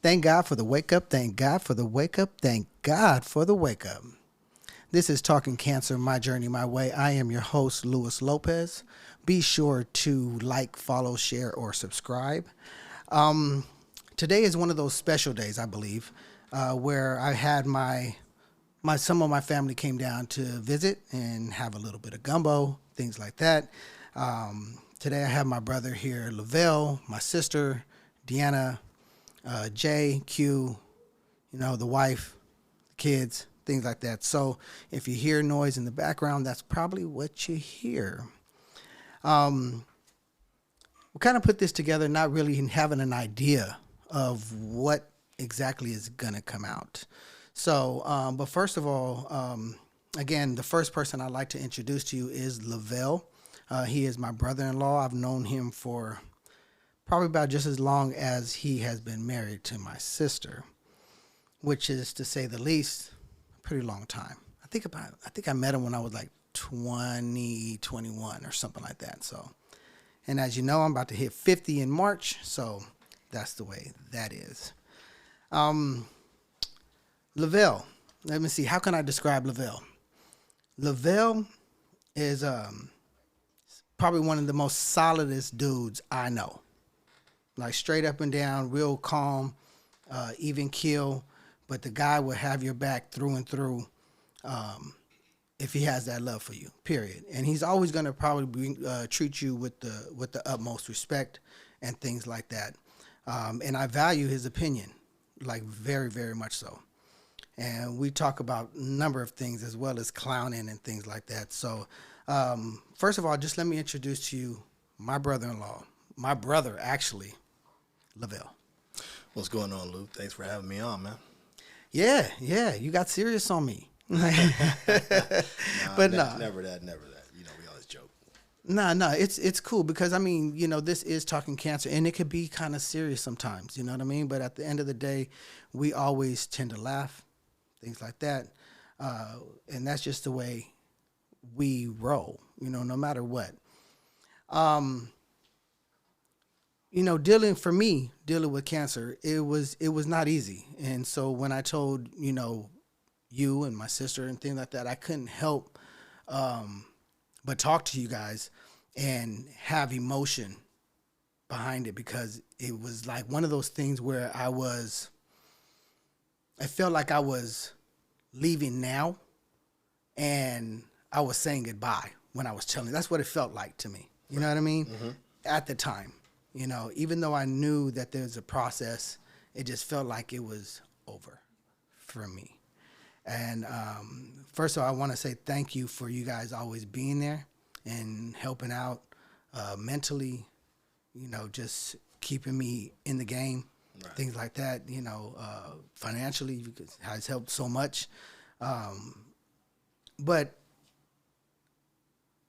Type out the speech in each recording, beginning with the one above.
Thank God for the wake up. Thank God for the wake up. Thank God for the wake up. This is Talking Cancer, My Journey, My Way. I am your host, Luis Lopez. Be sure to like, follow, share, or subscribe. Um, Today is one of those special days, I believe, where I had my some of my family came down to visit and have a little bit of gumbo, things like that. Today I have my brother here, Lavelle, my sister, Deanna, Jay, Q, the wife, the kids, things like that. So if you hear noise in the background, that's probably what you hear. Um, we kind of put this together, not really having an idea of what exactly is going to come out. So, but first of all, again, the first person I'd like to introduce to you is Lavelle. He is my brother-in-law. I've known him for probably about just as long as he has been married to my sister, which is to say the least, a pretty long time. I think I met him when I was like 20, 21 or something like that. So, and as you know, I'm about to hit 50 in March, so that's the way that is. Um, Lavelle, let me see. How can I describe Lavelle? Lavelle is probably one of the most solidest dudes I know. Like straight up and down, real calm, even keel. But the guy will have your back through and through if he has that love for you. Period. And he's always going to probably treat you with the utmost respect and things like that. And I value his opinion, like very, very much so. And we talk about a number of things as well as clowning and things like that. So, first of all, just let me introduce to you my brother-in-law, my brother actually, Lavelle. What's going on, Luke? Thanks for having me on, man. Yeah, you got serious on me. But no, Never that. We always joke. no, it's cool because I mean, this is talking cancer, and it could be kind of serious sometimes. You know what I mean? But at the end of the day, we always tend to laugh, things like that, and that's just the way we roll. No matter what. Um, dealing with cancer, it was not easy, and so when I told you and my sister and things like that, I couldn't help but talk to you guys and have emotion behind it because it was like one of those things where I felt like I was leaving now and I was saying goodbye when I was telling. That's what it felt like to me. You know what I mean? Mm-hmm. At the time, even though I knew that there's a process, it just felt like it was over for me. And first of all, I want to say thank you for you guys always being there and helping out mentally, just keeping me in the game, Right. things like that, financially, because it has helped so much. But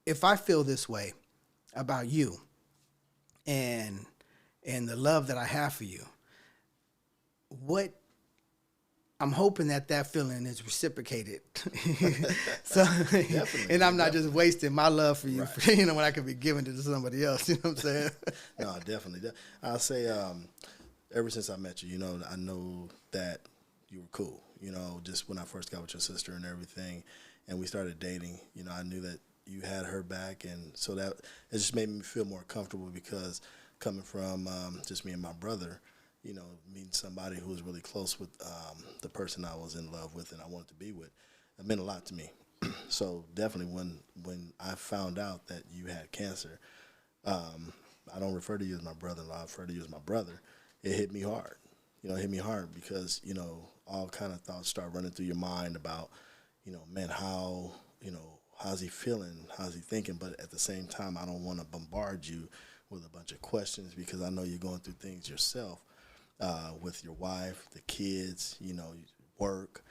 if I feel this way about you and the love that I have for you, what I'm hoping that feeling is reciprocated. So, Definitely, and I'm not just definitely. wasting my love for you, Right. when I could be giving it to somebody else. You know what I'm saying? No, definitely. I'll say, ever since I met you, I know that you were cool. Just when I first got with your sister and everything, and we started dating, I knew that you had her back, and so that it just made me feel more comfortable because coming from just me and my brother, meeting somebody who was really close with the person I was in love with and I wanted to be with, it meant a lot to me. So definitely when I found out that you had cancer, I don't refer to you as my brother-in-law. I refer to you as my brother. It hit me hard. It hit me hard because all kind of thoughts start running through your mind about, man, how's he feeling? How's he thinking? But at the same time, I don't want to bombard you with a bunch of questions because I know you're going through things yourself with your wife, the kids, work,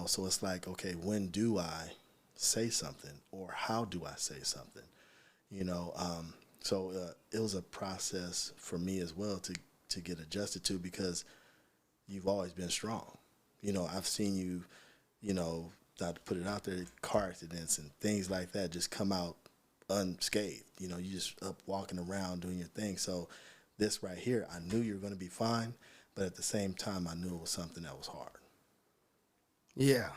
So it's like, okay, when do I say something or how do I say something? You know. It was a process for me as well to get adjusted to because you've always been strong. I've seen you, not to put it out there, car accidents and things like that just come out unscathed. You just up walking around doing your thing. So this right here, I knew you were going to be fine, but at the same time, I knew it was something that was hard. Yeah.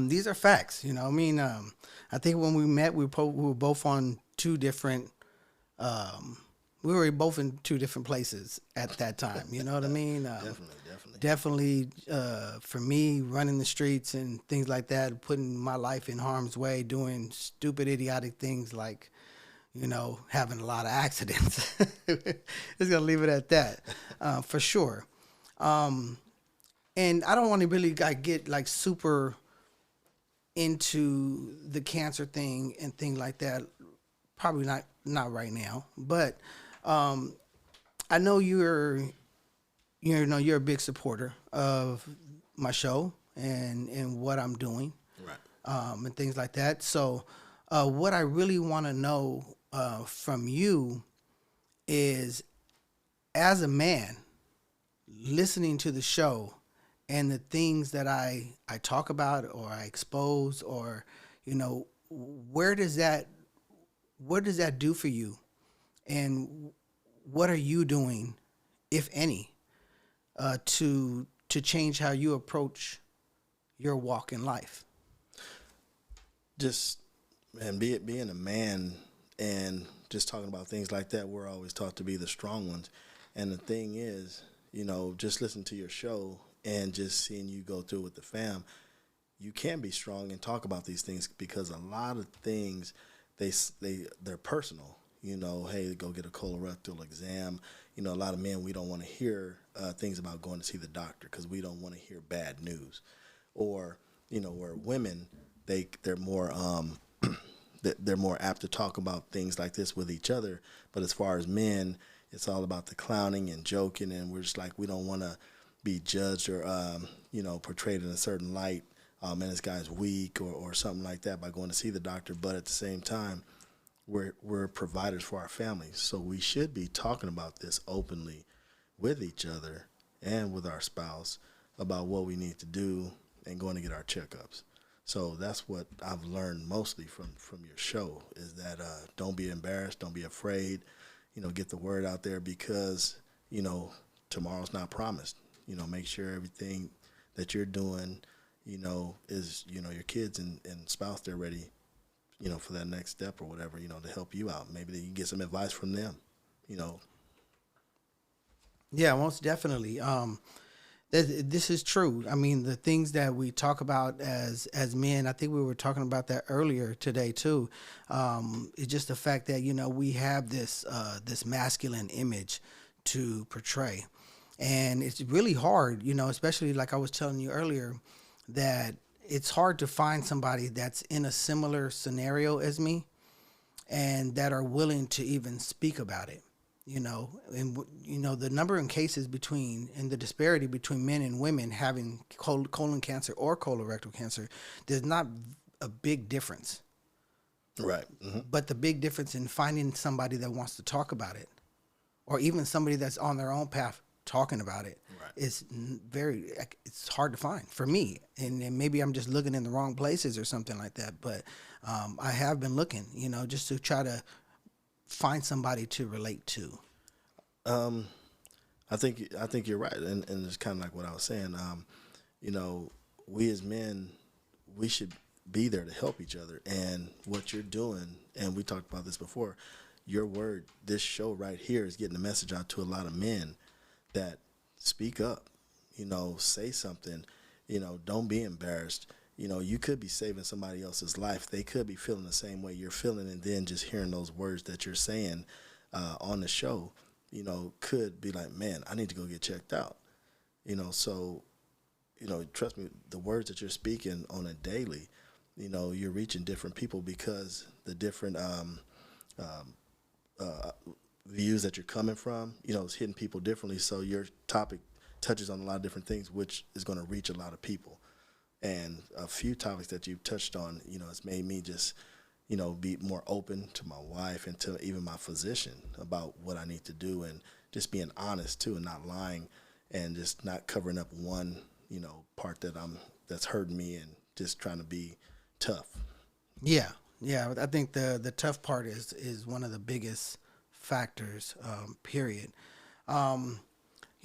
These are facts. I mean, I think when we met, we were both on two different. Um, we were both in two different places at that time. You know what I mean? Definitely, definitely. Definitely, for me, running the streets and things like that, putting my life in harm's way, doing stupid, idiotic things like, having a lot of accidents. Just gonna leave it at that, for sure. Um, and I don't want to really like get like super into the cancer thing and things like that. Probably not right now, but um, I know you're a big supporter of my show and what I'm doing, Right. and things like that. So, what I really want to know from you is, as a man, listening to the show and the things that I talk about or I expose, or where does that what does that do for you, and what are you doing, if any, to change how you approach your walk in life? Just and be it being a man and just talking about things like that, we're always taught to be the strong ones. And the thing is, just listen to your show and just seeing you go through with the fam, you can be strong and talk about these things because a lot of things they're personal. Hey, go get a colorectal exam. A lot of men, we don't want to hear things about going to see the doctor because we don't want to hear bad news. Or where women, they're more they're more apt to talk about things like this with each other. But as far as men, it's all about the clowning and joking, and we're just like, we don't want to be judged or portrayed in a certain light. And this guy's weak or something like that by going to see the doctor. But at the same time, we're providers for our families, so we should be talking about this openly with each other and with our spouse about what we need to do and going to get our checkups. So that's what I've learned mostly from your show is that don't be embarrassed, don't be afraid, get the word out there because tomorrow's not promised. Make sure everything that you're doing, is your kids and spouse, they're ready, for that next step or whatever, to help you out. Maybe you can get some advice from them, you know. Yeah, most definitely. This is true. I mean, the things that we talk about as men, I think we were talking about that earlier today too. It's just the fact that we have this masculine image to portray, and it's really hard. Especially like I was telling you earlier, that it's hard to find somebody that's in a similar scenario as me and that are willing to even speak about it. And the number in cases between and the disparity between men and women having colon cancer or colorectal cancer, there's not a big difference. Right. Mm-hmm. But the big difference in finding somebody that wants to talk about it, or even somebody that's on their own path talking about it, Right. is it's hard to find for me. And maybe I'm just looking in the wrong places or something like that. But I have been looking, just to try to find somebody to relate to. Um, I think you're right, and it's kind of like what I was saying. You know, we as men, we should be there to help each other. And what you're doing, and we talked about this before, your word, this show right here is getting the message out to a lot of men that speak up. Say something. Don't be embarrassed. You could be saving somebody else's life. They could be feeling the same way you're feeling, and then just hearing those words that you're saying on the show, could be like, man, I need to go get checked out. So, trust me, the words that you're speaking on a daily, you're reaching different people because the different uh, views that you're coming from, it's hitting people differently. So your topic touches on a lot of different things, which is going to reach a lot of people. And a few topics that you've touched on, it's made me just, be more open to my wife and to even my physician about what I need to do, and just being honest too, and not lying, and just not covering up one, part that's hurting me, and just trying to be tough. Yeah, yeah. I think the tough part is one of the biggest factors. Period. Um,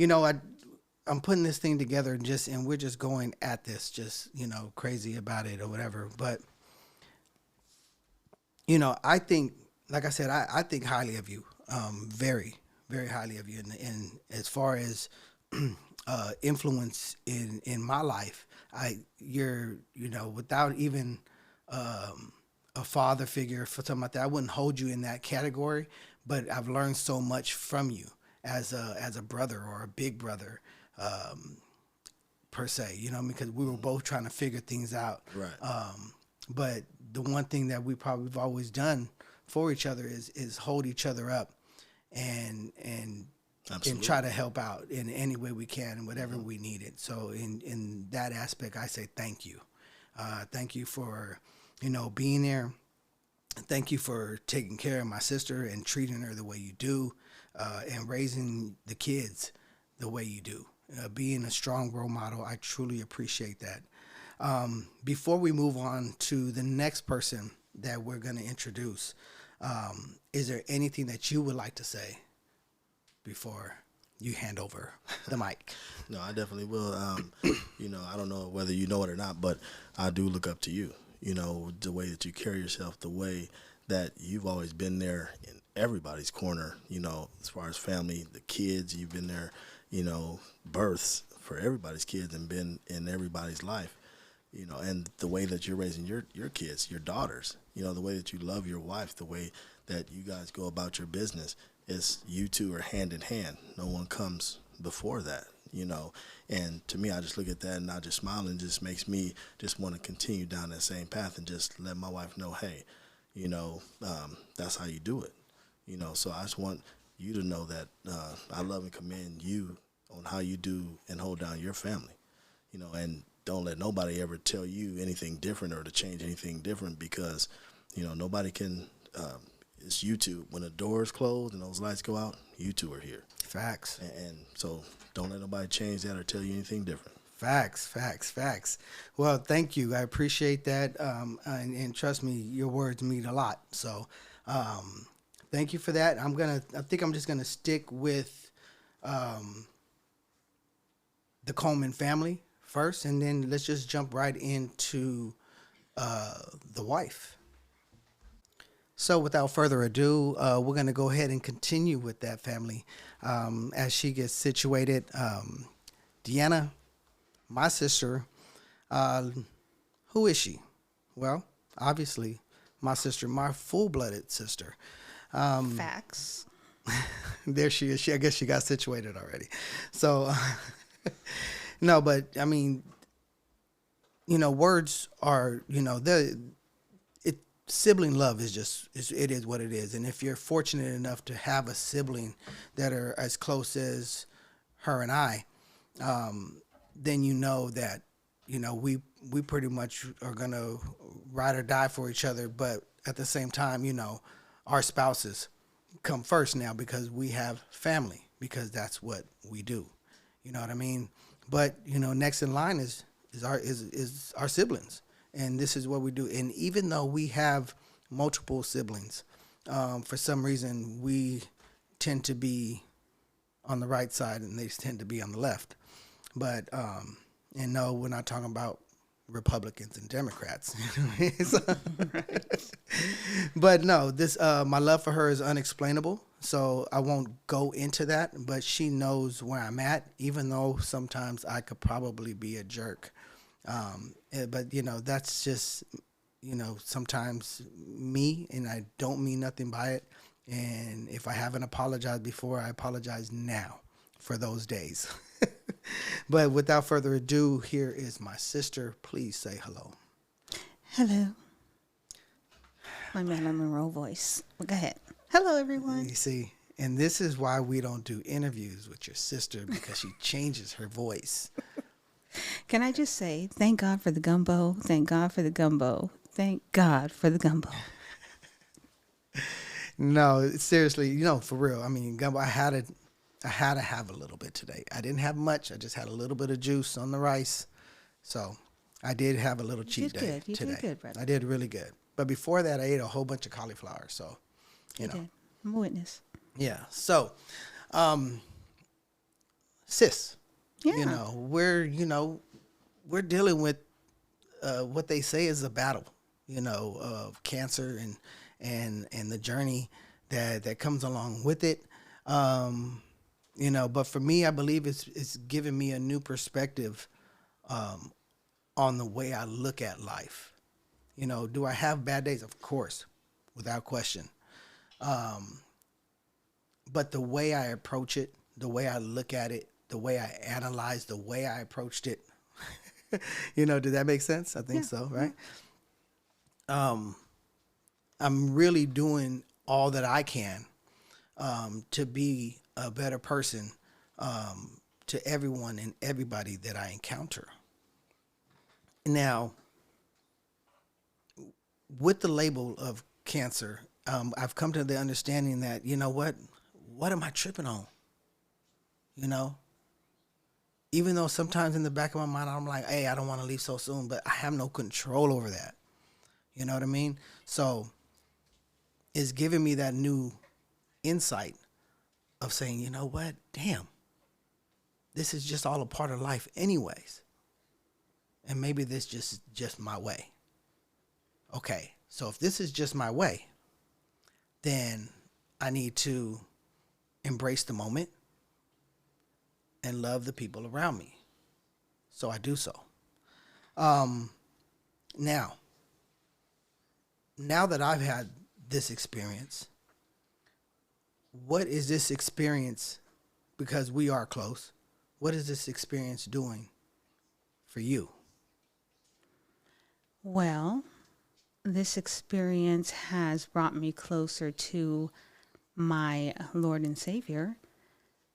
you know, I'm putting this thing together and we're just going at this, just, crazy about it or whatever. But, I think, like I said, I think highly of you, very, very highly of you. And as far as influence in my life, you're, without even a father figure for something like that, I wouldn't hold you in that category. But I've learned so much from you as a brother or a big brother, per se, because we were both trying to figure things out. Right. But the one thing that we've always done for each other is hold each other up and Absolutely. try to help out in any way we can and whatever we needed. So in that aspect, I say thank you. Thank you for, being there. Thank you for taking care of my sister and treating her the way you do, and raising the kids the way you do. Being a strong role model, I truly appreciate that. Before we move on to the next person that we're going to introduce, is there anything that you would like to say before you hand over the mic? No, I definitely will. I don't know whether you know it or not, but I do look up to you. The way that you carry yourself, the way that you've always been there in everybody's corner, as far as family, the kids, you've been there, births for everybody's kids and been in everybody's life, and the way that you're raising your kids, your daughters, the way that you love your wife, the way that you guys go about your business is you two are hand in hand. No one comes before that. And to me, I just look at that and I just smile, and just makes me just want to continue down that same path and just let my wife know, hey, that's how you do it. So I just want you to know that I love and commend you on how you do and hold down your family, and don't let nobody ever tell you anything different or to change anything different, because, nobody can, it's you two. When the doors close and those lights go out, you two are here. Facts. And so don't let nobody change that or tell you anything different. Facts. Well, thank you. I appreciate that. And trust me, your words mean a lot. So, thank you for that. I think I'm just gonna stick with, the Coleman family first, and then let's just jump right into, the wife. So without further ado, we're going to go ahead and continue with that family, as she gets situated. Deanna, my sister, who is she? Well, obviously, my sister, my full-blooded sister. Facts. There she is. I guess she got situated already. So, no, but I mean, words are, sibling love is just, it is what it is. And if you're fortunate enough to have a sibling that are as close as her and I, then that, we pretty much are going to ride or die for each other. But at the same time, our spouses come first now because we have family, because that's what we do. You know what I mean? But, next in line is our siblings. And this is what we do. And even though we have multiple siblings, for some reason we tend to be on the right side and they tend to be on the left. But, and no, we're not talking about Republicans and Democrats. But no, my love for her is unexplainable. So I won't go into that, but she knows where I'm at, even though sometimes I could probably be a jerk. But that's just, sometimes me, and I don't mean nothing by it. And if I haven't apologized before, I apologize now for those days. But without further ado, here is my sister. Please say hello. Hello. My Marilyn Monroe voice. Well, go ahead. Hello, everyone. You see, and this is why we don't do interviews with your sister, because she changes her voice. Can I just say, thank God for the gumbo. Thank God for the gumbo. Thank God for the gumbo. No, seriously, for real. I mean, gumbo, I had to have a little bit today. I didn't have much. I just had a little bit of juice on the rice. So I did have a little cheat day You today. did good, brother. I did really good. But before that, I ate a whole bunch of cauliflower. So, You did. I'm a witness. Yeah. So, cis. Yeah. We're dealing with what they say is a battle, of cancer and the journey that comes along with it. But for me, I believe it's given me a new perspective on the way I look at life. Do I have bad days? Of course, without question. But the way I approach it, the way I look at it, the way I analyze, the way I approached it, did that make sense? I think Yeah. so, right? I'm really doing all that I can to be a better person to everyone and everybody that I encounter. Now, with the label of cancer, I've come to the understanding that, what am I tripping on? Even though sometimes in the back of my mind, I'm like, hey, I don't want to leave so soon, but I have no control over that. You know what I mean? So it's giving me that new insight of saying, you know what? Damn, this is just all a part of life anyways. And maybe this just my way. Okay, so if this is just my way, then I need to embrace the moment and love the people around me. So I do so. Now that I've had this experience, what is this experience, because we are close, what is this experience doing for you? Well, this experience has brought me closer to my Lord and Savior,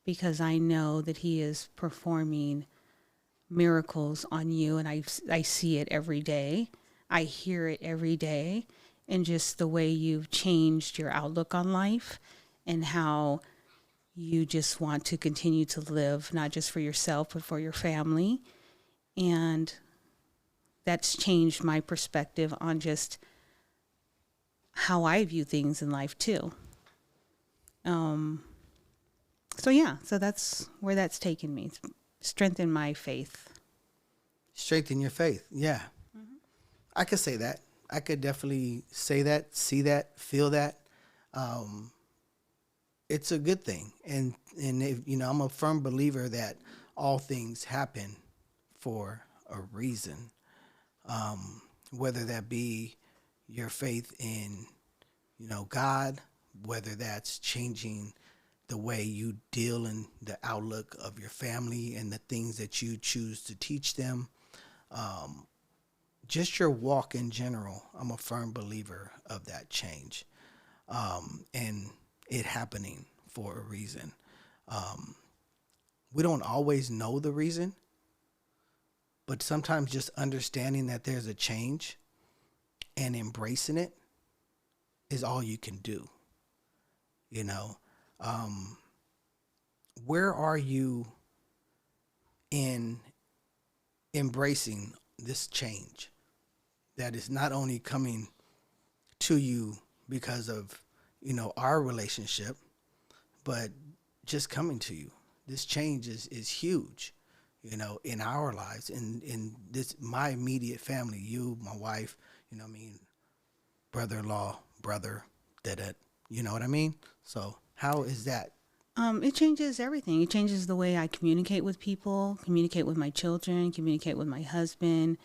because I know that He is performing miracles on you, and I see it every day. I hear it every day, and just the way you've changed your outlook on life and how you just want to continue to live, not just for yourself, but for your family. And that's changed my perspective on just how I view things in life too. So that's where that's taken me. Strengthen my faith. Strengthen your faith. Yeah. Mm-hmm. I could say that. I could definitely say that, see that, feel that. It's a good thing. And if, I'm a firm believer that all things happen for a reason. Whether that be your faith in, God, whether that's changing the way you deal in the outlook of your family and the things that you choose to teach them. Just your walk in general, I'm a firm believer of that change and it happening for a reason. We don't always know the reason, but sometimes just understanding that there's a change and embracing it is all you can do. Where are you in embracing this change that is not only coming to you because of, our relationship, but just coming to you? This change is huge, in our lives, in this, my immediate family, you, my wife, brother-in-law, brother, you know what I mean? So how is that? It changes everything. It changes the way I communicate with people, communicate with my children, communicate with my husband,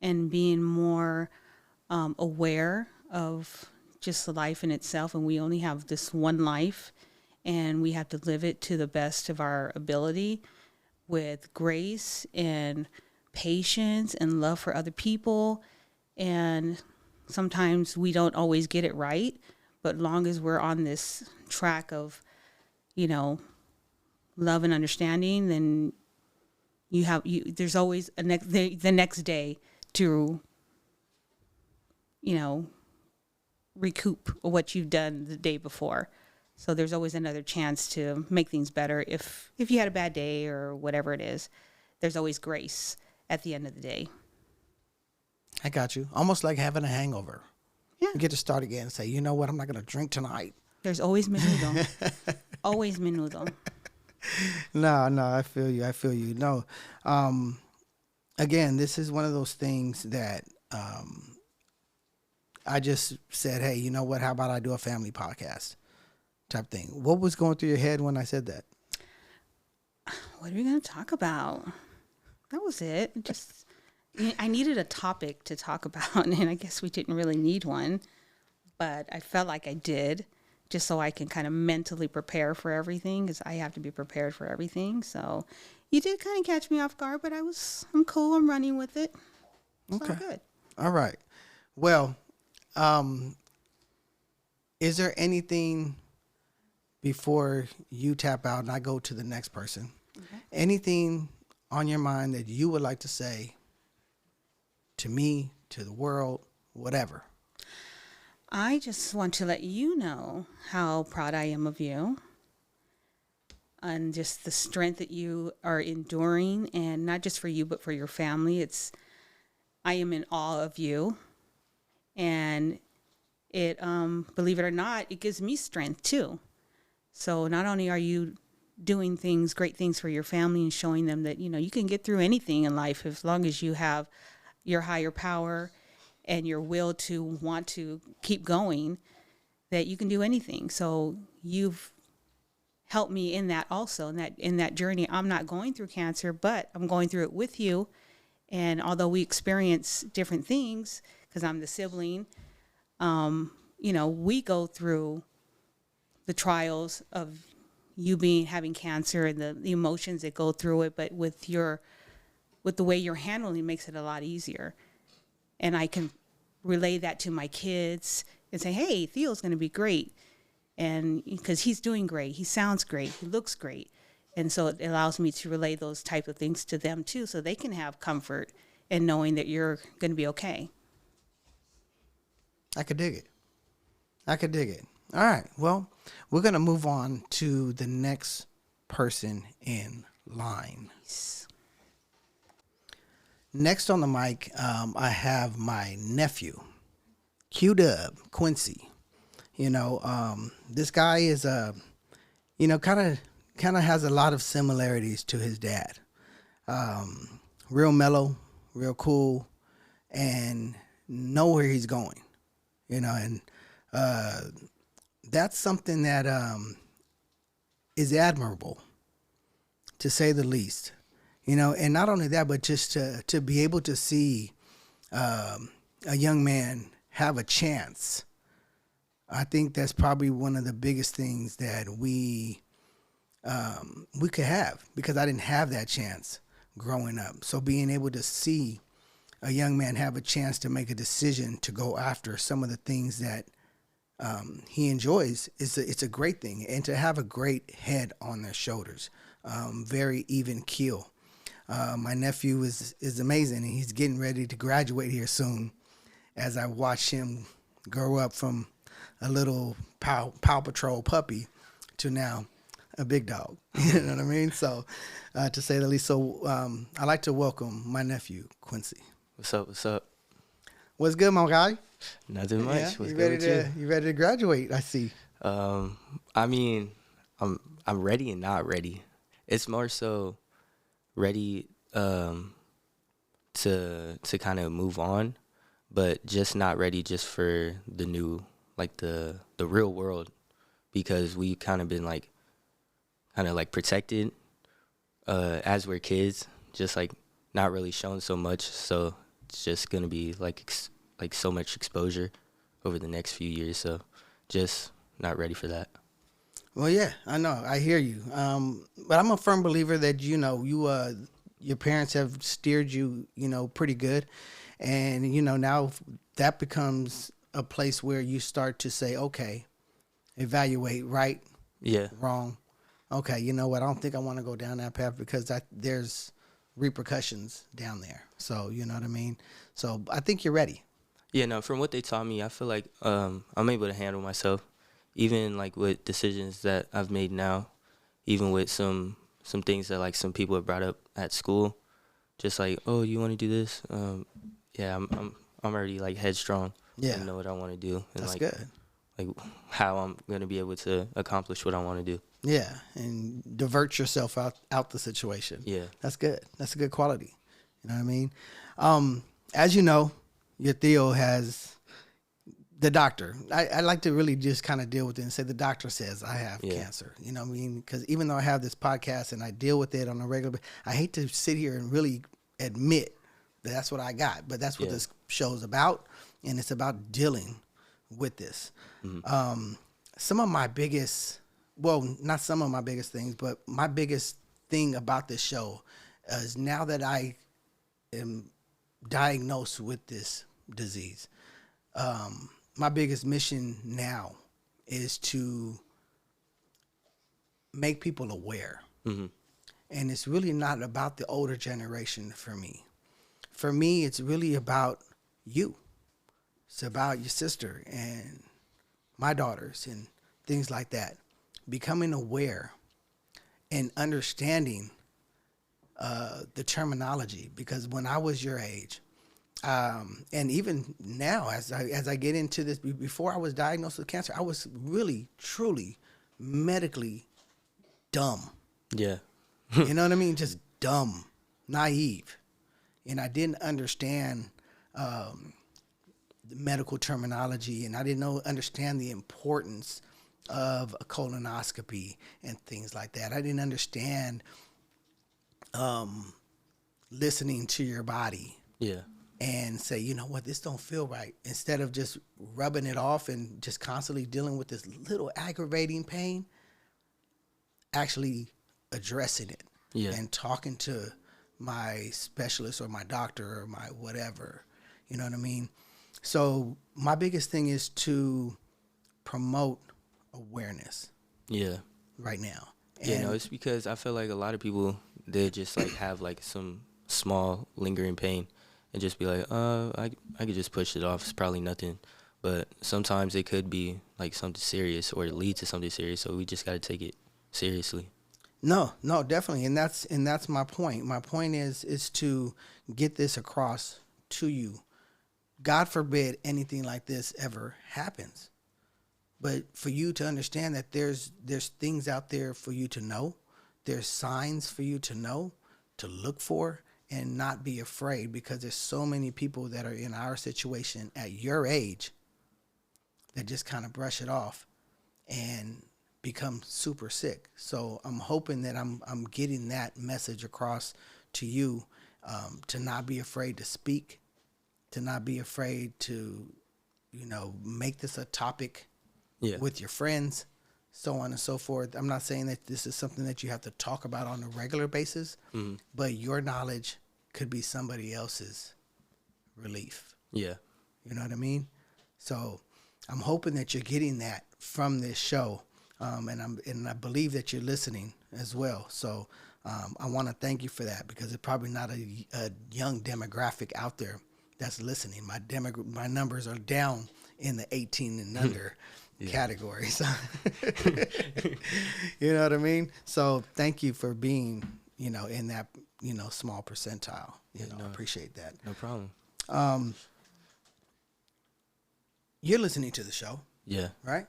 and being more aware of just the life in itself. And we only have this one life, and we have to live it to the best of our ability with grace and patience and love for other people. And sometimes we don't always get it right, but long as we're on this track of, love and understanding, then there's always the next day to, recoup what you've done the day before. So there's always another chance to make things better. If you had a bad day or whatever it is, there's always grace at the end of the day. I got you. Almost like having a hangover. Yeah. You get to start again and say, you know what, I'm not going to drink tonight. There's always menudo. Always menudo. No, I feel you. I feel you. No, um, again, this is one of those things that I just said, hey, you know what? How about I do a family podcast type thing? What was going through your head when I said that? What are we going to talk about? That was it. Just I needed a topic to talk about, and I guess we didn't really need one, but I felt like I did, just so I can kind of mentally prepare for everything, because I have to be prepared for everything. So you did kind of catch me off guard, but I'm cool. I'm running with it. It's all Okay. good. All right. Well, um, is there anything before you tap out and I go to the next person? Okay. Anything on your mind that you would like to say to me, to the world, whatever? I just want to let you know how proud I am of you and just the strength that you are enduring, and not just for you, but for your family. I am in awe of you, and it, believe it or not, it gives me strength too. So not only are you doing great things for your family and showing them that, you can get through anything in life as long as you have your higher power and your will to want to keep going, that you can do anything. So you've helped me in that also, in that journey. I'm not going through cancer, but I'm going through it with you. And although we experience different things, because I'm the sibling, we go through the trials of you having cancer and the emotions that go through it. But with the way you're handling it, makes it a lot easier. And I can relay that to my kids and say, hey, Theo's going to be great. And because he's doing great, he sounds great, he looks great. And so it allows me to relay those type of things to them too, so they can have comfort in knowing that you're going to be okay. I could dig it. I could dig it. All right. Well, we're going to move on to the next person in line. Next on the mic, I have my nephew, Q-Dub, Quincy. This guy is kind of has a lot of similarities to his dad. Real mellow, real cool, and know where he's going. And that's something that is admirable, to say the least. And not only that, but just to be able to see a young man have a chance. I think that's probably one of the biggest things that we could have, because I didn't have that chance growing up. So being able to see a young man have a chance to make a decision to go after some of the things that he enjoys, it's a great thing. And to have a great head on their shoulders, very even keel. My nephew is amazing, and he's getting ready to graduate here soon, as I watch him grow up from a little Paw Patrol puppy to now a big dog. You know what I mean? So, to say the least. So, I'd like to welcome my nephew, Quincy. What's up? What's up? What's good, my guy? Nothing much. Yeah? What's You good ready with you ready to graduate? I see. you? I mean, I'm ready and not ready. It's more so ready to kind of move on, but just not ready just for the new, like the real world, because we kind of been like protected as we're kids, just like not really shown so much. So it's just gonna be like so much exposure over the next few years. So just not ready for that. Well, yeah, I know. I hear you. But I'm a firm believer that, your parents have steered you, pretty good. And, now that becomes a place where you start to say, okay, evaluate, right, Yeah. wrong. Okay, you know what? I don't think I want to go down that path, because there's repercussions down there. So, you know what I mean? So I think you're ready. Yeah, no, from what they taught me, I feel like I'm able to handle myself, even like with decisions that I've made now, even with some things that like some people have brought up at school, just like, oh, you want to do this? Yeah, I'm already like headstrong. Yeah. I know what I want to do. And That's like good. like how I'm gonna be able to accomplish what I want to do. Yeah, and divert yourself out the situation. Yeah. That's good. That's a good quality. You know what I mean? As you know, your Theo has the doctor. I like to really just kind of deal with it and say the doctor says I have cancer. You know what I mean? Because even though I have this podcast and I deal with it on a regular basis, I hate to sit here and really admit that that's what I got. But that's what this show's about, and it's about dealing with this. Some of my biggest, well, not some of my biggest things, but my biggest thing about this show is now that I am diagnosed with this disease, my biggest mission now is to make people aware. And it's really not about the older generation for me. For me, it's really about you. It's about your sister and my daughters and things like that. Becoming aware and understanding the terminology, because when I was your age, and even now, as I get into this, before I was diagnosed with cancer, I was really, truly, medically dumb. Yeah. You know what I mean? Just dumb, naive, and I didn't understand the medical terminology, and I didn't understand the importance of a colonoscopy and things like that. I didn't understand listening to your body. Yeah. And say, you know what, this don't feel right. Instead of just rubbing it off and just constantly dealing with this little aggravating pain, actually addressing it and talking to my specialist or my doctor or my whatever. You know what I mean? So my biggest thing is to promote awareness. Yeah. Right now. And it's because I feel like a lot of people, they just like have like some small lingering pain and just be like, I could just push it off. It's probably nothing. But sometimes it could be like something serious or lead to something serious. So we just got to take it seriously. No, definitely. And that's my point. My point is to get this across to you. God forbid anything like this ever happens. But for you to understand that there's things out there for you to know. There's signs for you to know, to look for, and not be afraid, because there's so many people that are in our situation at your age that just kind of brush it off and become super sick. So I'm hoping that I'm getting that message across to you, to not be afraid to speak, to not be afraid to, make this a topic with your friends, so on and so forth. I'm not saying that this is something that you have to talk about on a regular basis, but your knowledge could be somebody else's relief. Yeah. You know what I mean? So I'm hoping that you're getting that from this show, and I believe that you're listening as well. So I want to thank you for that, because it's probably not a young demographic out there that's listening. My numbers are down in the 18 and under categories. You know what I mean? So thank you for being, in that, small percentile. I appreciate that. No problem. You're listening to the show. Yeah. Right?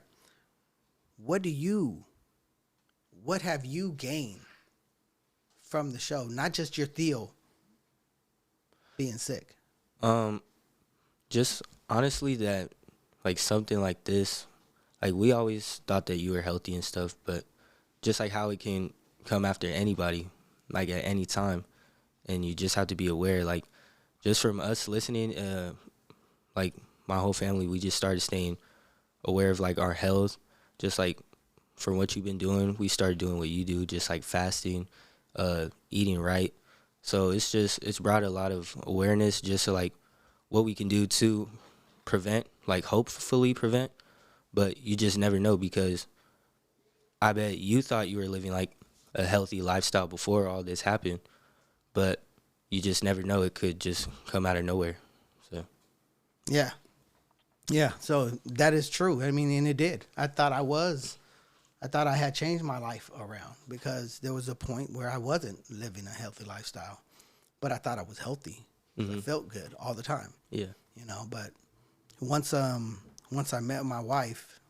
What have you gained from the show? Not just your Theo being sick. Just honestly that, like, something like this, like, we always thought that you were healthy and stuff, but just like how it can come after anybody, like at any time, and you just have to be aware. Like, just from us listening, like my whole family, we just started staying aware of like our health. Just like from what you've been doing, we started doing what you do, just like fasting, eating right. So it's brought a lot of awareness just to like what we can do to prevent, like hopefully prevent, but you just never know, because I bet you thought you were living like a healthy lifestyle before all this happened, but you just never know. It could just come out of nowhere. So yeah, so that is true. I mean, and it did. I thought I had changed my life around, because there was a point where I wasn't living a healthy lifestyle, but I thought I was healthy. I felt good all the time. yeah. But once I met my wife,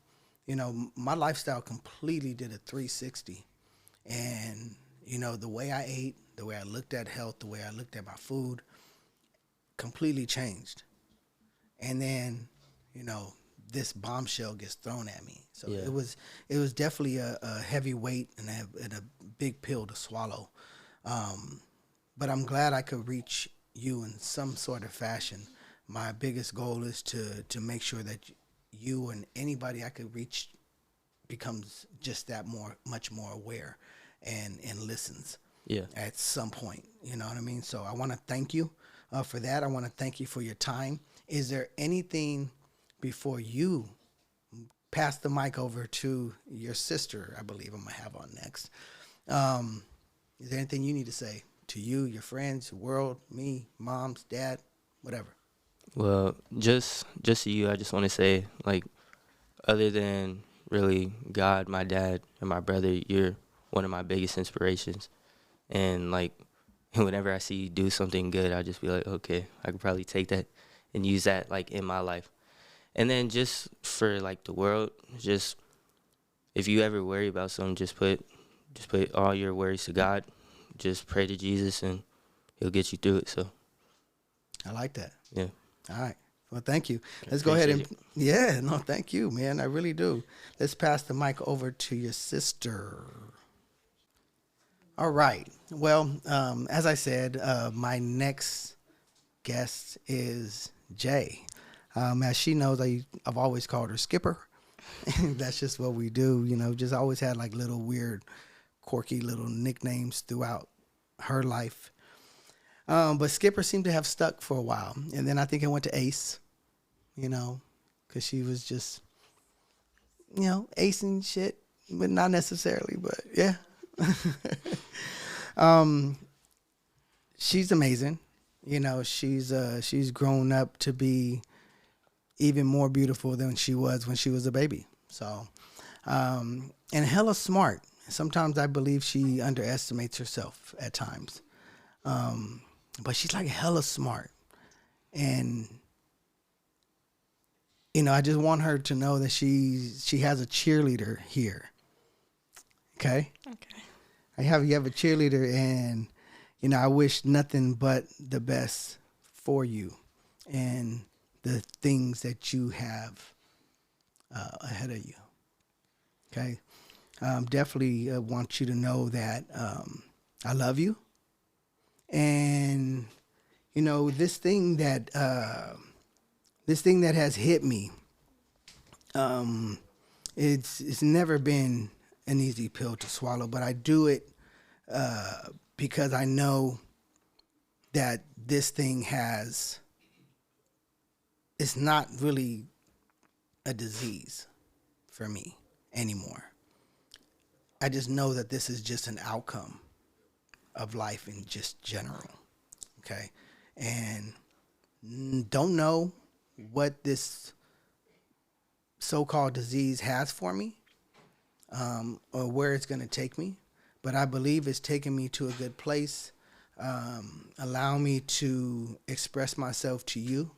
my lifestyle completely did a 360. And, the way I ate, the way I looked at health, the way I looked at my food completely changed. And then, this bombshell gets thrown at me. So Yeah. it was definitely a heavy weight and a big pill to swallow. But I'm glad I could reach you in some sort of fashion. My biggest goal is to make sure that you and anybody I could reach becomes just that much more aware and listens Yeah. at some point. You know what I mean? So I want to thank you for that. I want to thank you for your time. Is there anything before you pass the mic over to your sister, I believe I'm going to have on next? Is there anything you need to say to you, your friends, the world, me, moms, dad, whatever? Well, just to you, I just want to say, like, other than really God, my dad, and my brother, you're one of my biggest inspirations. And like, whenever I see you do something good, I just be like, okay, I could probably take that and use that like in my life. And then just for like the world, just if you ever worry about something, just put all your worries to God. Just pray to Jesus, and He'll get you through it. So I like that. yeah. All right. Well, thank you. Let's go ahead and Appreciate yeah, no, thank you, man. I really do. Let's pass the mic over to your sister. All right. Well, as I said, my next guest is Jay. As she knows, I've always called her Skipper. That's just what we do, just always had like little weird, quirky little nicknames throughout her life. But Skipper seemed to have stuck for a while. And then I think it went to Ace, because she was just, acing shit, but not necessarily, but yeah. She's amazing. She's grown up to be even more beautiful than she was when she was a baby. So, and hella smart. Sometimes I believe she underestimates herself at times. But she's like hella smart. And, I just want her to know that she has a cheerleader here. Okay? Okay. You have a cheerleader, and, I wish nothing but the best for you and the things that you have ahead of you. Okay? Definitely want you to know that I love you. And, this thing that has hit me, it's never been an easy pill to swallow, but I do it because I know that this thing it's not really a disease for me anymore. I just know that this is just an outcome of life in just general. Okay. And don't know what this so-called disease has for me, or where it's going to take me. But I believe it's taking me to a good place, allow me to express myself to you,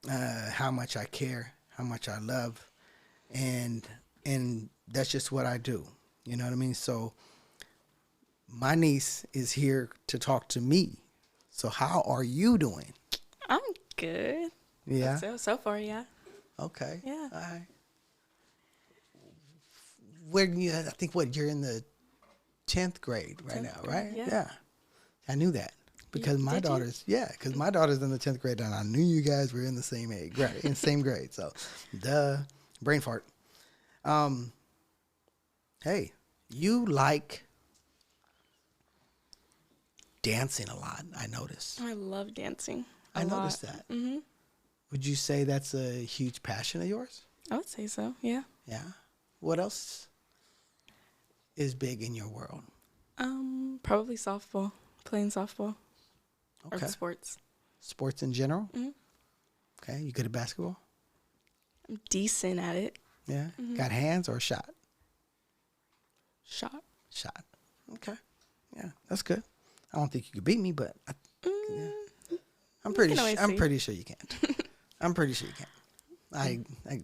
how much I care, how much I love. And that's just what I do. You know what I mean? So my niece is here to talk to me. So how are you doing? I'm good. Yeah. So far, yeah. Okay. Yeah. All right. I think you're in the 10th grade right 10th now, grade, right? yeah. I knew that because my did you? daughter's in the 10th grade, and I knew you guys were in the same grade. So, brain fart. Hey, you like dancing a lot, I noticed. I love dancing. I noticed that. Mm-hmm. Would you say that's a huge passion of yours? I would say so, yeah. Yeah. What else is big in your world? Probably softball, playing softball. Okay. Or sports. Sports in general? Mm-hmm. Okay. You good at basketball? I'm decent at it. Yeah. Mm-hmm. Got hands or shot? Shot. Shot. Okay. Yeah, that's good. I don't think you could beat me, but yeah. I'm pretty can always see. sure you can't. I'm pretty sure you can't. I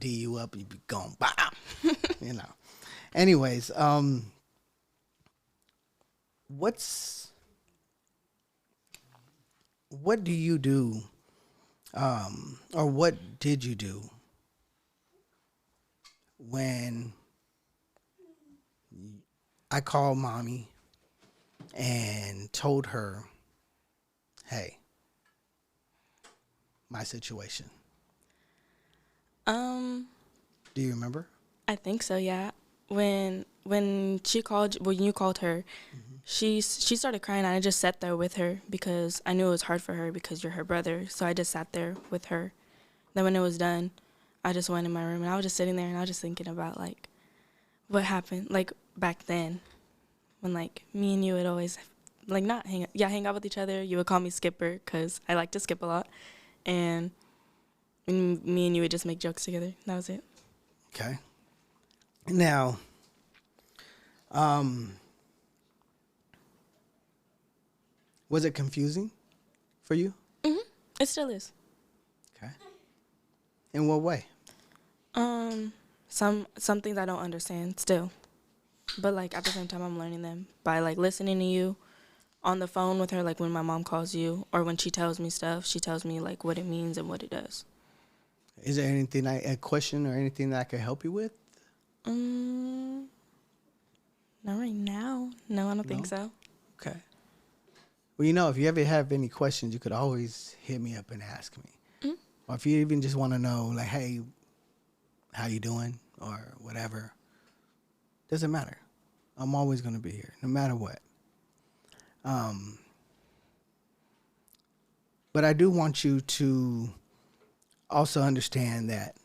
D you up, you be gone, bam. You know. Anyways, what do you do, or what did you do when I called mommy and told her, hey, my situation? Do you remember? I think so, yeah. When she called, when you called her, she started crying, and I just sat there with her because I knew it was hard for her because you're her brother. So I just sat there with her. Then when it was done, I just went in my room, and I was just sitting there, and I was just thinking about, like, what happened, like, back then when, like, me and you would always, like, not hang out with each other. You would call me Skipper because I like to skip a lot. And me and you would just make jokes together. That was it. Okay. Now, was it confusing for you? It still is. Okay. In what way? Some things I don't understand still, but like at the same time I'm learning them by like listening to you on the phone with her. Like when my mom calls you or when she tells me stuff, she tells me like what it means and what it does. Is there anything, a question or anything that I can help you with? Not right now. No, I don't think No? so. Okay. Well, if you ever have any questions, you could always hit me up and ask me. Or if you even just want to know, like, hey, how you doing? Or whatever. Doesn't matter. I'm always going to be here, no matter what. But I do want you to also understand that,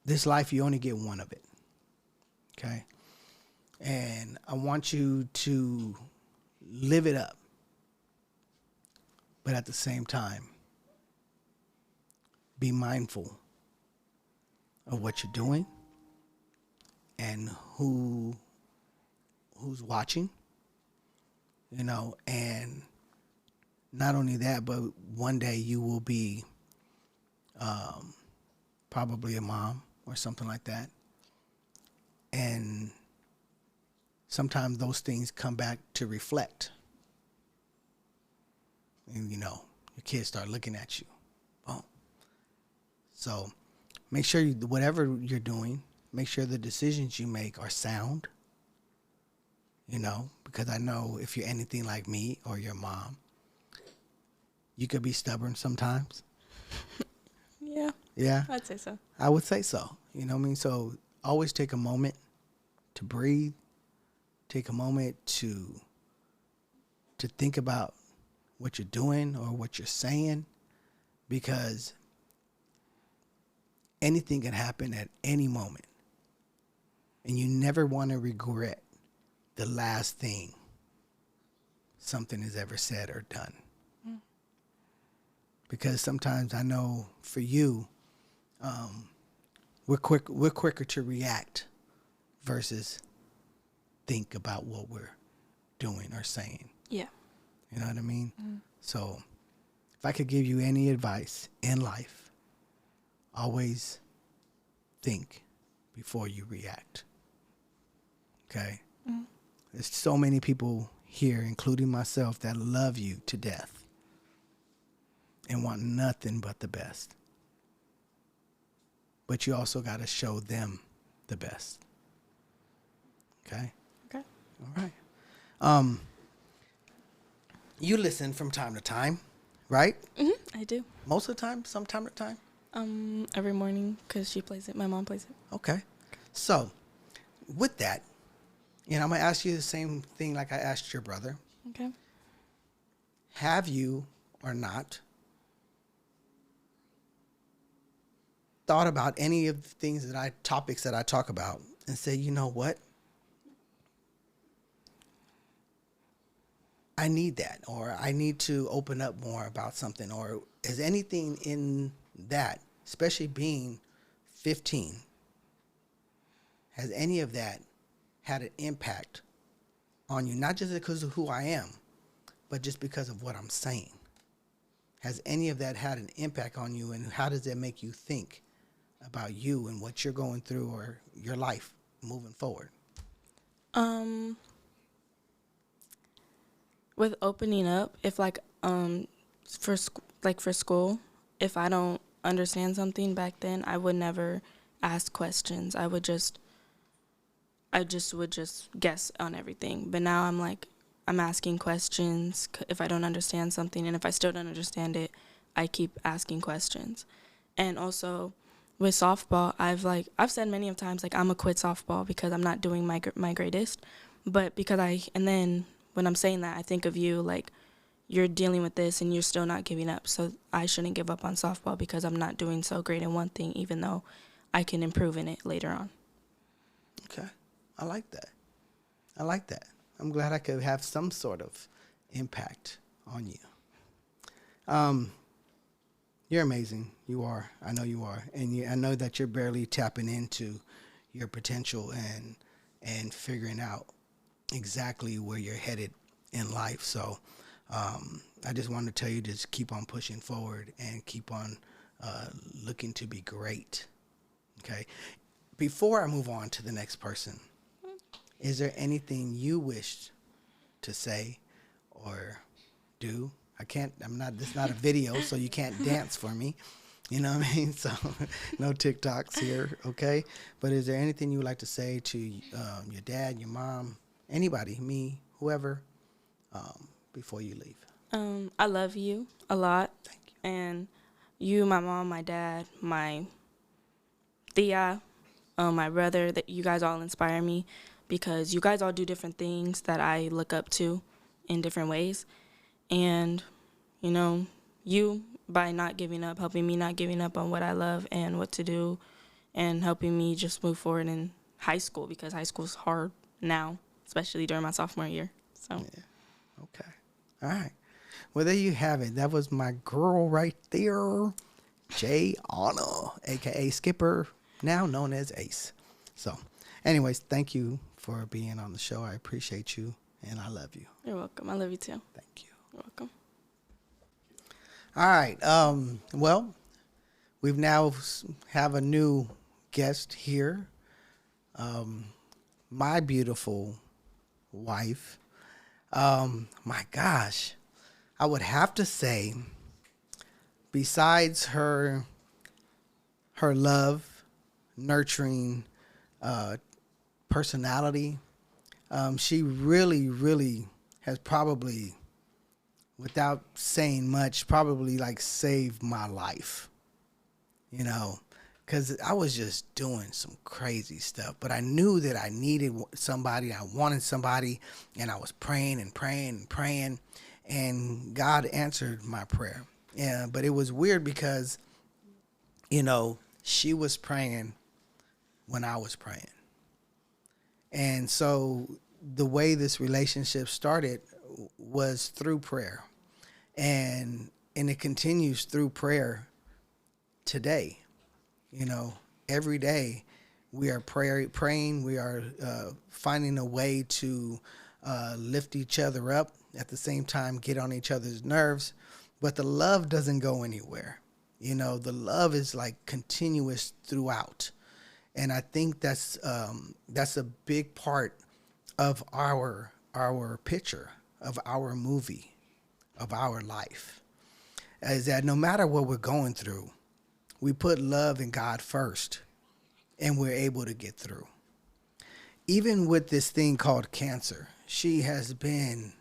this life, you only get one of it. Okay? And I want you to live it up. But at the same time, be mindful of what you're doing and who's watching, and not only that, but one day you will be probably a mom or something like that. And sometimes those things come back to reflect. And, your kids start looking at you. Boom. So make sure whatever you're doing, make sure the decisions you make are sound. Because I know if you're anything like me or your mom, you could be stubborn sometimes. Yeah. Yeah. I'd say so. I would say so. You know what I mean? So always take a moment to breathe. Take a moment to think about what you're doing or what you're saying, because anything can happen at any moment. And you never want to regret the last thing something is ever said or done. Because sometimes I know for you, we're quicker to react versus think about what we're doing or saying. Yeah. You know what I mean? So if I could give you any advice in life, always think before you react. Okay? There's so many people here, including myself, that love you to death and want nothing but the best. But you also got to show them the best. Okay? Okay. All right. You listen from time to time, right? I do. Most of the time, some time to time? Every morning because she plays it. My mom plays it. Okay. So, with that, I'm going to ask you the same thing like I asked your brother. Okay. Have you or not thought about any of the things topics that I talk about and say, you know what? I need that, or I need to open up more about something, or is anything in that, especially being 15, has any of that had an impact on you, not just because of who I am, but just because of what I'm saying? Has any of that had an impact on you, and how does that make you think about you and what you're going through or your life moving forward? Um, with opening up, if like for school, if I don't understand something back then, I would never ask questions. I just would just guess on everything. But now I'm like, I'm asking questions if I don't understand something, and if I still don't understand it, I keep asking questions. And also with softball, I've said many of times like I'm a quit softball because I'm not doing my greatest. But and then when I'm saying that, I think of you like you're dealing with this and you're still not giving up. So I shouldn't give up on softball because I'm not doing so great in one thing, even though I can improve in it later on. Okay. I like that. I like that. I'm glad I could have some sort of impact on you. You're amazing. You are. I know you are. And I know that you're barely tapping into your potential and figuring out exactly where you're headed in life. So I just wanted to tell you to just keep on pushing forward and keep on looking to be great. Okay. Before I move on to the next person, is there anything you wish to say or do? This is not a video, so you can't dance for me. You know what I mean? So no TikToks here, okay? But is there anything you would like to say to your dad, your mom, anybody, me, whoever, before you leave? I love you a lot. Thank you. And you, my mom, my dad, my tia, my brother, that you guys all inspire me because you guys all do different things that I look up to in different ways. And, you know, you, by not giving up, helping me not giving up on what I love and what to do, and helping me just move forward in high school because high school is hard now, especially during my sophomore year. So, Yeah. Okay. All right. Well, there you have it. That was my girl right there, Jay Anna, a.k.a. Skipper, now known as Ace. So, anyways, thank you for being on the show. I appreciate you, and I love you. you're welcome. I love you too. Thank you. You're welcome. All right. Well, we've now have a new guest here. My beautiful wife. My gosh, I would have to say, besides her love, nurturing personality, she really, really has probably, without saying much, probably like saved my life, you know, because I was just doing some crazy stuff. But I knew that I needed somebody, I wanted somebody, and I was praying and praying and praying, and God answered my prayer. Yeah, but it was weird because, you know, she was praying when I was praying. And so the way this relationship started was through prayer. And it continues through prayer today. You know, every day we are praying, we are finding a way to lift each other up, at the same time get on each other's nerves. But the love doesn't go anywhere. You know, the love is like continuous throughout. And I think that's a big part of our picture, of our movie, of our life, is that no matter what we're going through, we put love in God first, and we're able to get through. Even with this thing called cancer, she has been,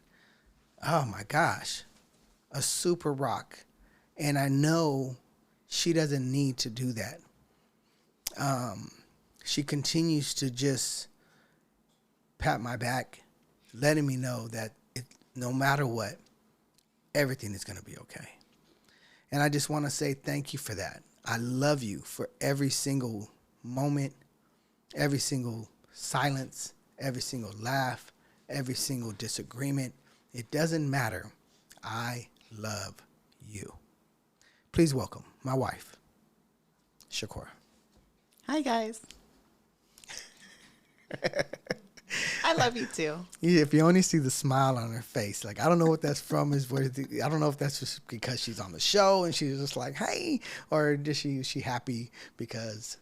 oh my gosh, a super rock. And I know she doesn't need to do that. She continues to just pat my back, letting me know that no matter what, everything is going to be okay. And I just want to say thank you for that. I love you for every single moment, every single silence, every single laugh, every single disagreement. It doesn't matter. I love you. Please welcome my wife, Shakora. Hi, guys. I love you too. Yeah, if you only see the smile on her face, like I don't know what that's from. I don't know if that's just because she's on the show and she's just like, hey, or is she happy because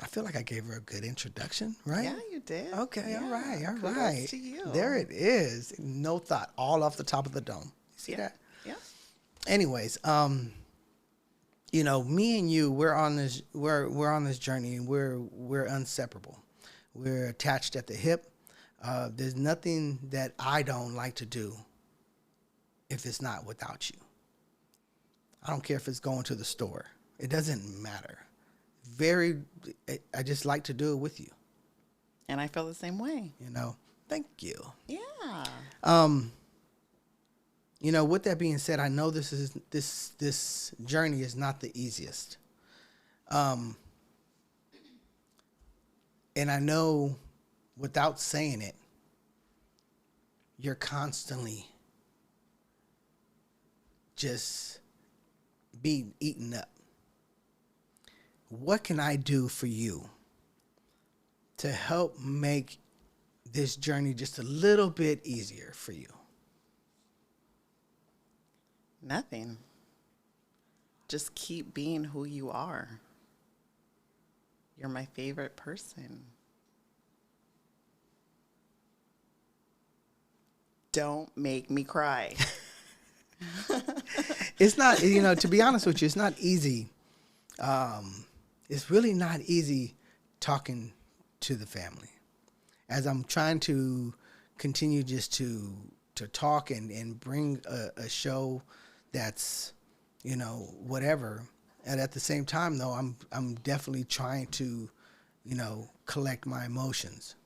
I feel like I gave her a good introduction, right? Yeah, you did. Okay, Yeah, all right. kudos to you. There it is. No thought, all off the top of the dome. You see Yeah. that? Yeah. Anyways, you know, me and you, we're on this journey, and we're inseparable. We're attached at the hip. There's nothing that I don't like to do if it's not without you. I don't care if it's going to the store. It doesn't matter. I just like to do it with you. And I feel the same way. You know, thank you. Yeah. You know, with that being said, I know this journey is not the easiest. And I know without saying it, you're constantly just being eaten up. What can I do for you to help make this journey just a little bit easier for you? Nothing. Just keep being who you are. You're my favorite person. Don't make me cry. It's not, you know, to be honest with you, it's not easy. It's really not easy talking to the family. As I'm trying to continue just to talk and bring a show that's, you know, whatever. And at the same time, though, I'm definitely trying to, you know, collect my emotions.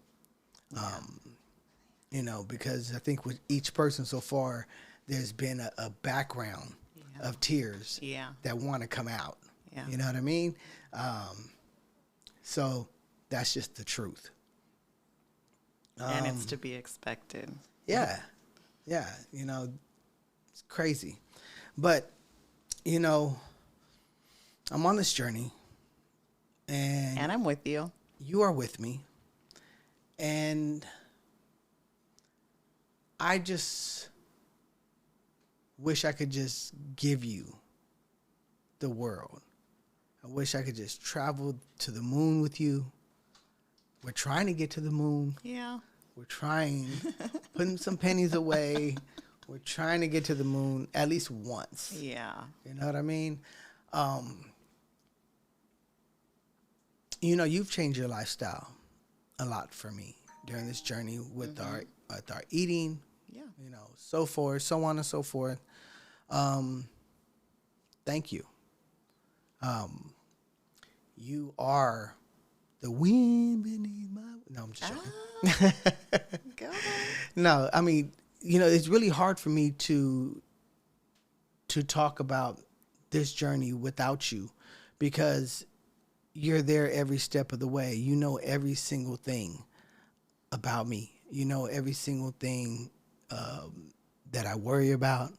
You know, because I think with each person so far, there's been a background of tears that want to come out. Yeah. You know what I mean? So that's just the truth. And it's to be expected. Yeah. Yeah. You know, it's crazy. But, you know, I'm on this journey. And I'm with you. you are with me. And I just wish I could just give you the world. I wish I could just travel to the moon with you. We're trying to get to the moon. Yeah. We're trying, putting some pennies away. We're trying to get to the moon at least once. Yeah. You know what I mean? You know, you've changed your lifestyle a lot for me during this journey with our eating, Yeah. you know, so forth, so on and so forth. Thank you. You are the wind beneath my... No, I'm just joking. Go. No, I mean, you know, it's really hard for me to talk about this journey without you because you're there every step of the way. You know every single thing about me. You know every single thing that I worry about,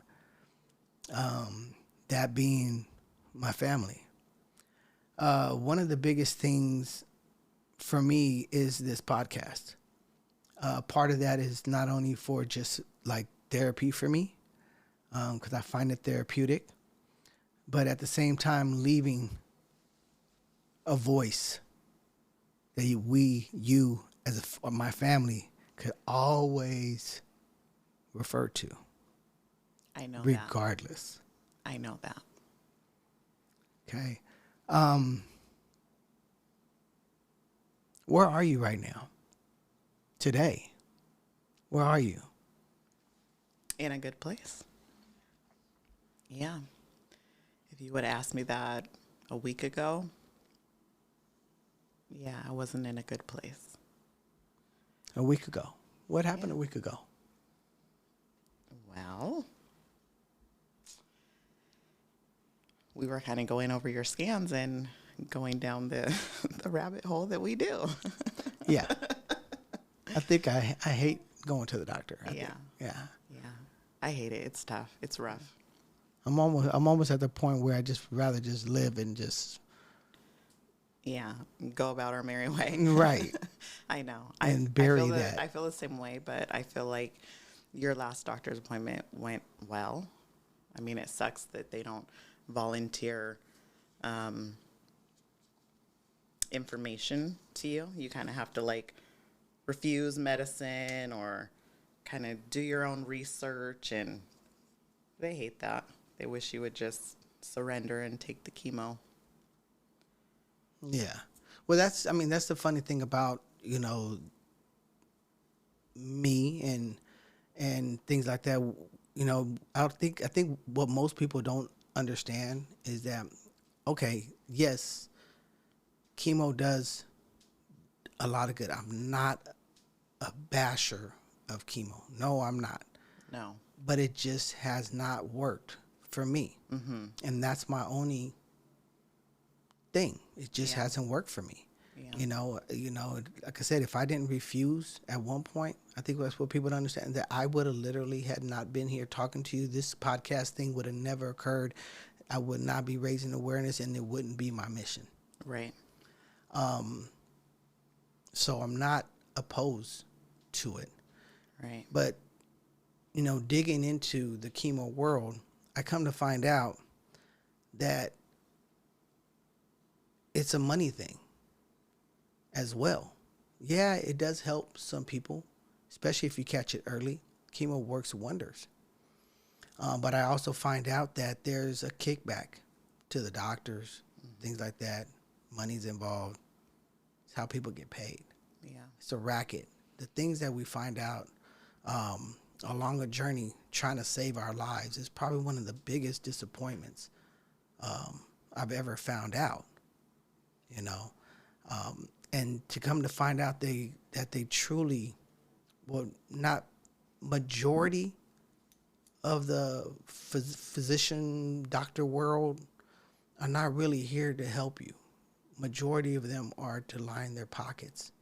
that being my family. One of the biggest things for me is this podcast. Part of that is not only for just like therapy for me, because I find it therapeutic, but at the same time leaving a voice that you as my family could always refer to. I know regardless. that. I know that. Okay. Where are you right now? Today? Where are you? In a good place. Yeah. If you would have asked me that a week ago, yeah, I wasn't in a good place. A week ago. What happened a week ago? Well, we were kind of going over your scans and going down the rabbit hole that we do. Yeah. I think I hate going to the doctor. I think. Yeah. Yeah. I hate it. It's tough. It's rough. I'm almost at the point where I just rather just live and just Yeah, go about our merry way. Right. I know. And bury I feel that. I feel the same way, but I feel like your last doctor's appointment went well. I mean, it sucks that they don't volunteer um, information to you. You kind of have to like refuse medicine or kind of do your own research, and they hate that. They wish you would just surrender and take the chemo. Yeah. Well, that's the funny thing about, me and things like that. I think what most people don't understand is that, okay, yes, chemo does a lot of good. I'm not a basher of chemo. No, I'm not. No. But it just has not worked for me. Mm-hmm. And that's my only thing. It just Yeah. hasn't worked for me. Yeah. Like I said, if I didn't refuse at one point, I think that's what people don't understand, that I would have literally had not been here talking to you. This podcast thing would have never occurred. I would not be raising awareness, and it wouldn't be my mission. Right. So I'm not opposed to it. Right. But, digging into the chemo world, I come to find out that it's a money thing as well. Yeah, it does help some people, especially if you catch it early. Chemo works wonders. But I also find out that there's a kickback to the doctors, things like that. Money's involved. It's how people get paid. Yeah. It's a racket. The things that we find out along a journey trying to save our lives is probably one of the biggest disappointments I've ever found out. And to come to find out that they truly, well, not majority of the physician doctor world are not really here to help you. Majority of them are to line their pockets,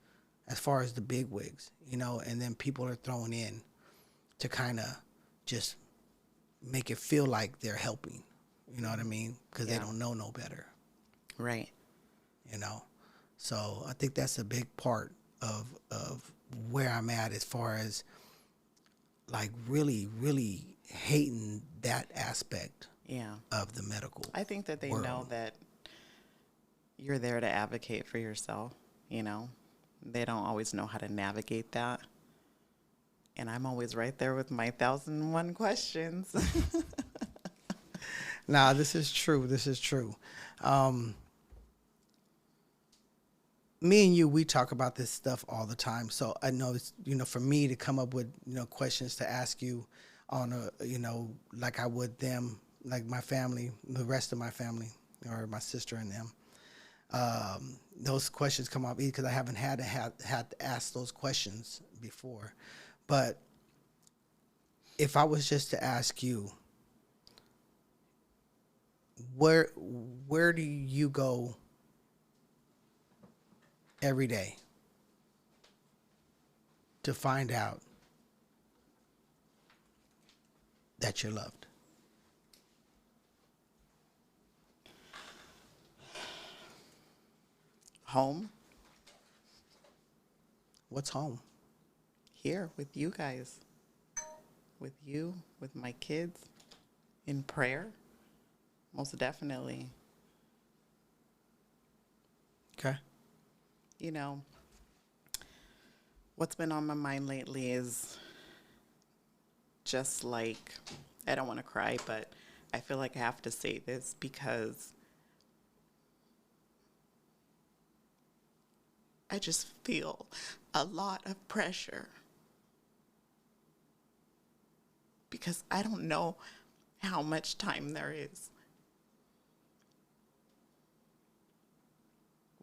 as far as the big wigs, and then people are thrown in to kind of just make it feel like they're helping. You know what I mean? Because they don't know no better. Right. So I think that's a big part of where I'm at, as far as like really, really hating that aspect Yeah. of the medical. I think that they world. know that you're there to advocate for yourself, They don't always know how to navigate that. And I'm always right there with my 1,001 questions. Nah, this is true. Me and you, we talk about this stuff all the time. So I know it's, for me to come up with, questions to ask you on like I would them, like my family, the rest of my family, or my sister and them. Those questions come up because I haven't had to ask those questions before. But if I was just to ask you, where do you go every day to find out that you're loved? Home, What's home? here with you guys, with you, with my kids, in prayer, most definitely. Okay. What's been on my mind lately is just like, I don't want to cry, but I feel like I have to say this because I just feel a lot of pressure because I don't know how much time there is.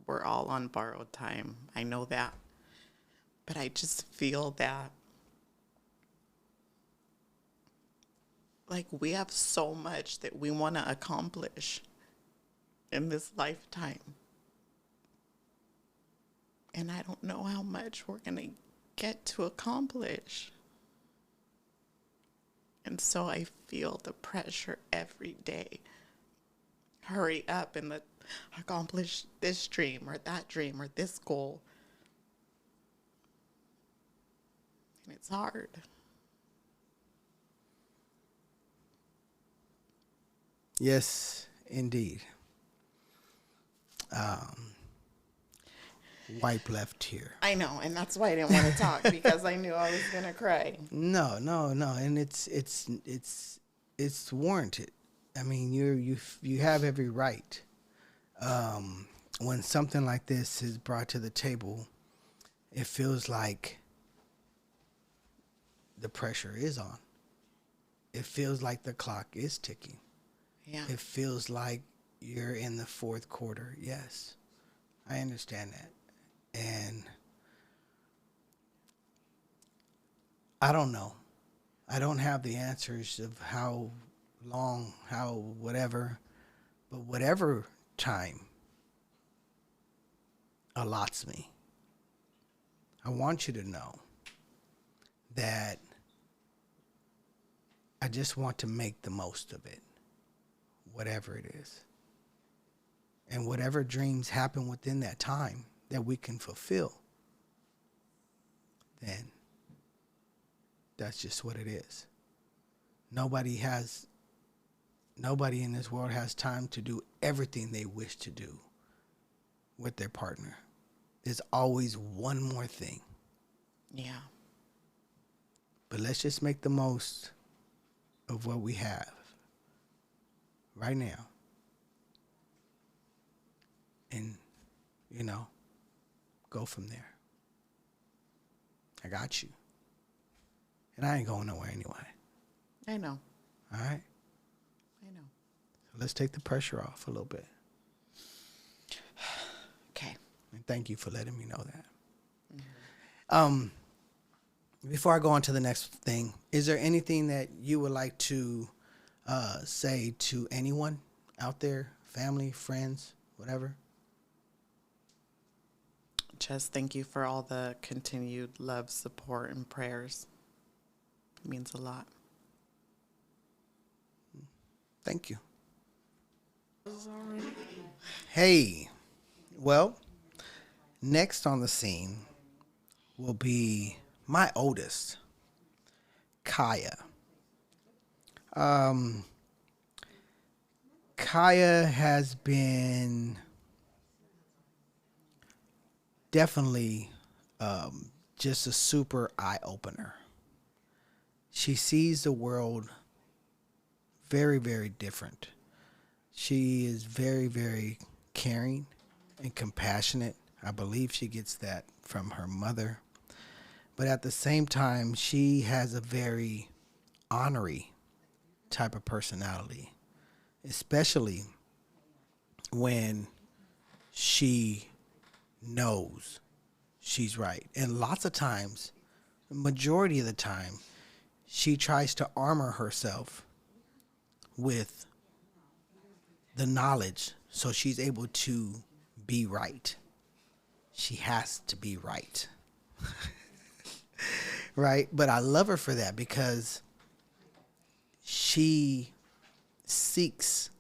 We're all on borrowed time. I know that. But I just feel that like we have so much that we want to accomplish in this lifetime. And I don't know how much we're going to get to accomplish. And so I feel the pressure every day. hurry up and accomplish this dream or that dream or this goal. And it's hard. Yes, indeed. Wipe left here. I know, and that's why I didn't want to talk because I knew I was gonna cry. No, no, no, and it's warranted. I mean, you have every right. When something like this is brought to the table, it feels like the pressure is on. It feels like the clock is ticking. Yeah. It feels like you're in the fourth quarter. Yes, I understand that. And I don't know. I don't have the answers of how long, how whatever, but whatever time allots me, I want you to know that I just want to make the most of it, whatever it is. And whatever dreams happen within that time that we can fulfill, then that's just what it is. Nobody in this world has time to do everything they wish to do with their partner. There's always one more thing. Yeah. But let's just make the most of what we have right now. And, go from there. I got you. And I ain't going nowhere anyway. I know. All right? I know. So let's take the pressure off a little bit. Okay. And thank you for letting me know that. Before I go on to the next thing, is there anything that you would like to say to anyone out there, family, friends, whatever? Just thank you for all the continued love, support, and prayers. It means a lot. Thank you. Hey, well, next on the scene will be my oldest, Kaya. Kaya has been definitely just a super eye-opener. She sees the world very, very different. She is very, very caring and compassionate. I believe she gets that from her mother. But at the same time, she has a very honorary type of personality, especially when she knows she's right. And lots of times, majority of the time, she tries to armor herself with the knowledge so she's able to be right. She has to be right. Right? But I love her for that because she seeks,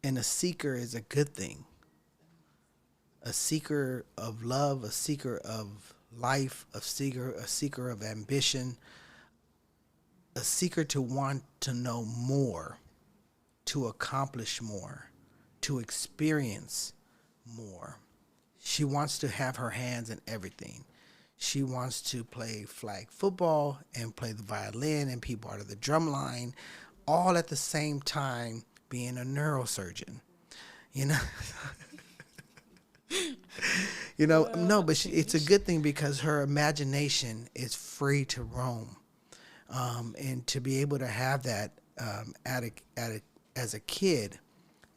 and a seeker is a good thing. A seeker of love, a seeker of life, a seeker of ambition, a seeker to want to know more, to accomplish more, to experience more. She wants to have her hands in everything. She wants to play flag football and play the violin and be part of the drum line, all at the same time being a neurosurgeon. You know? No, but it's a good thing because her imagination is free to roam. And to be able to have that as a kid,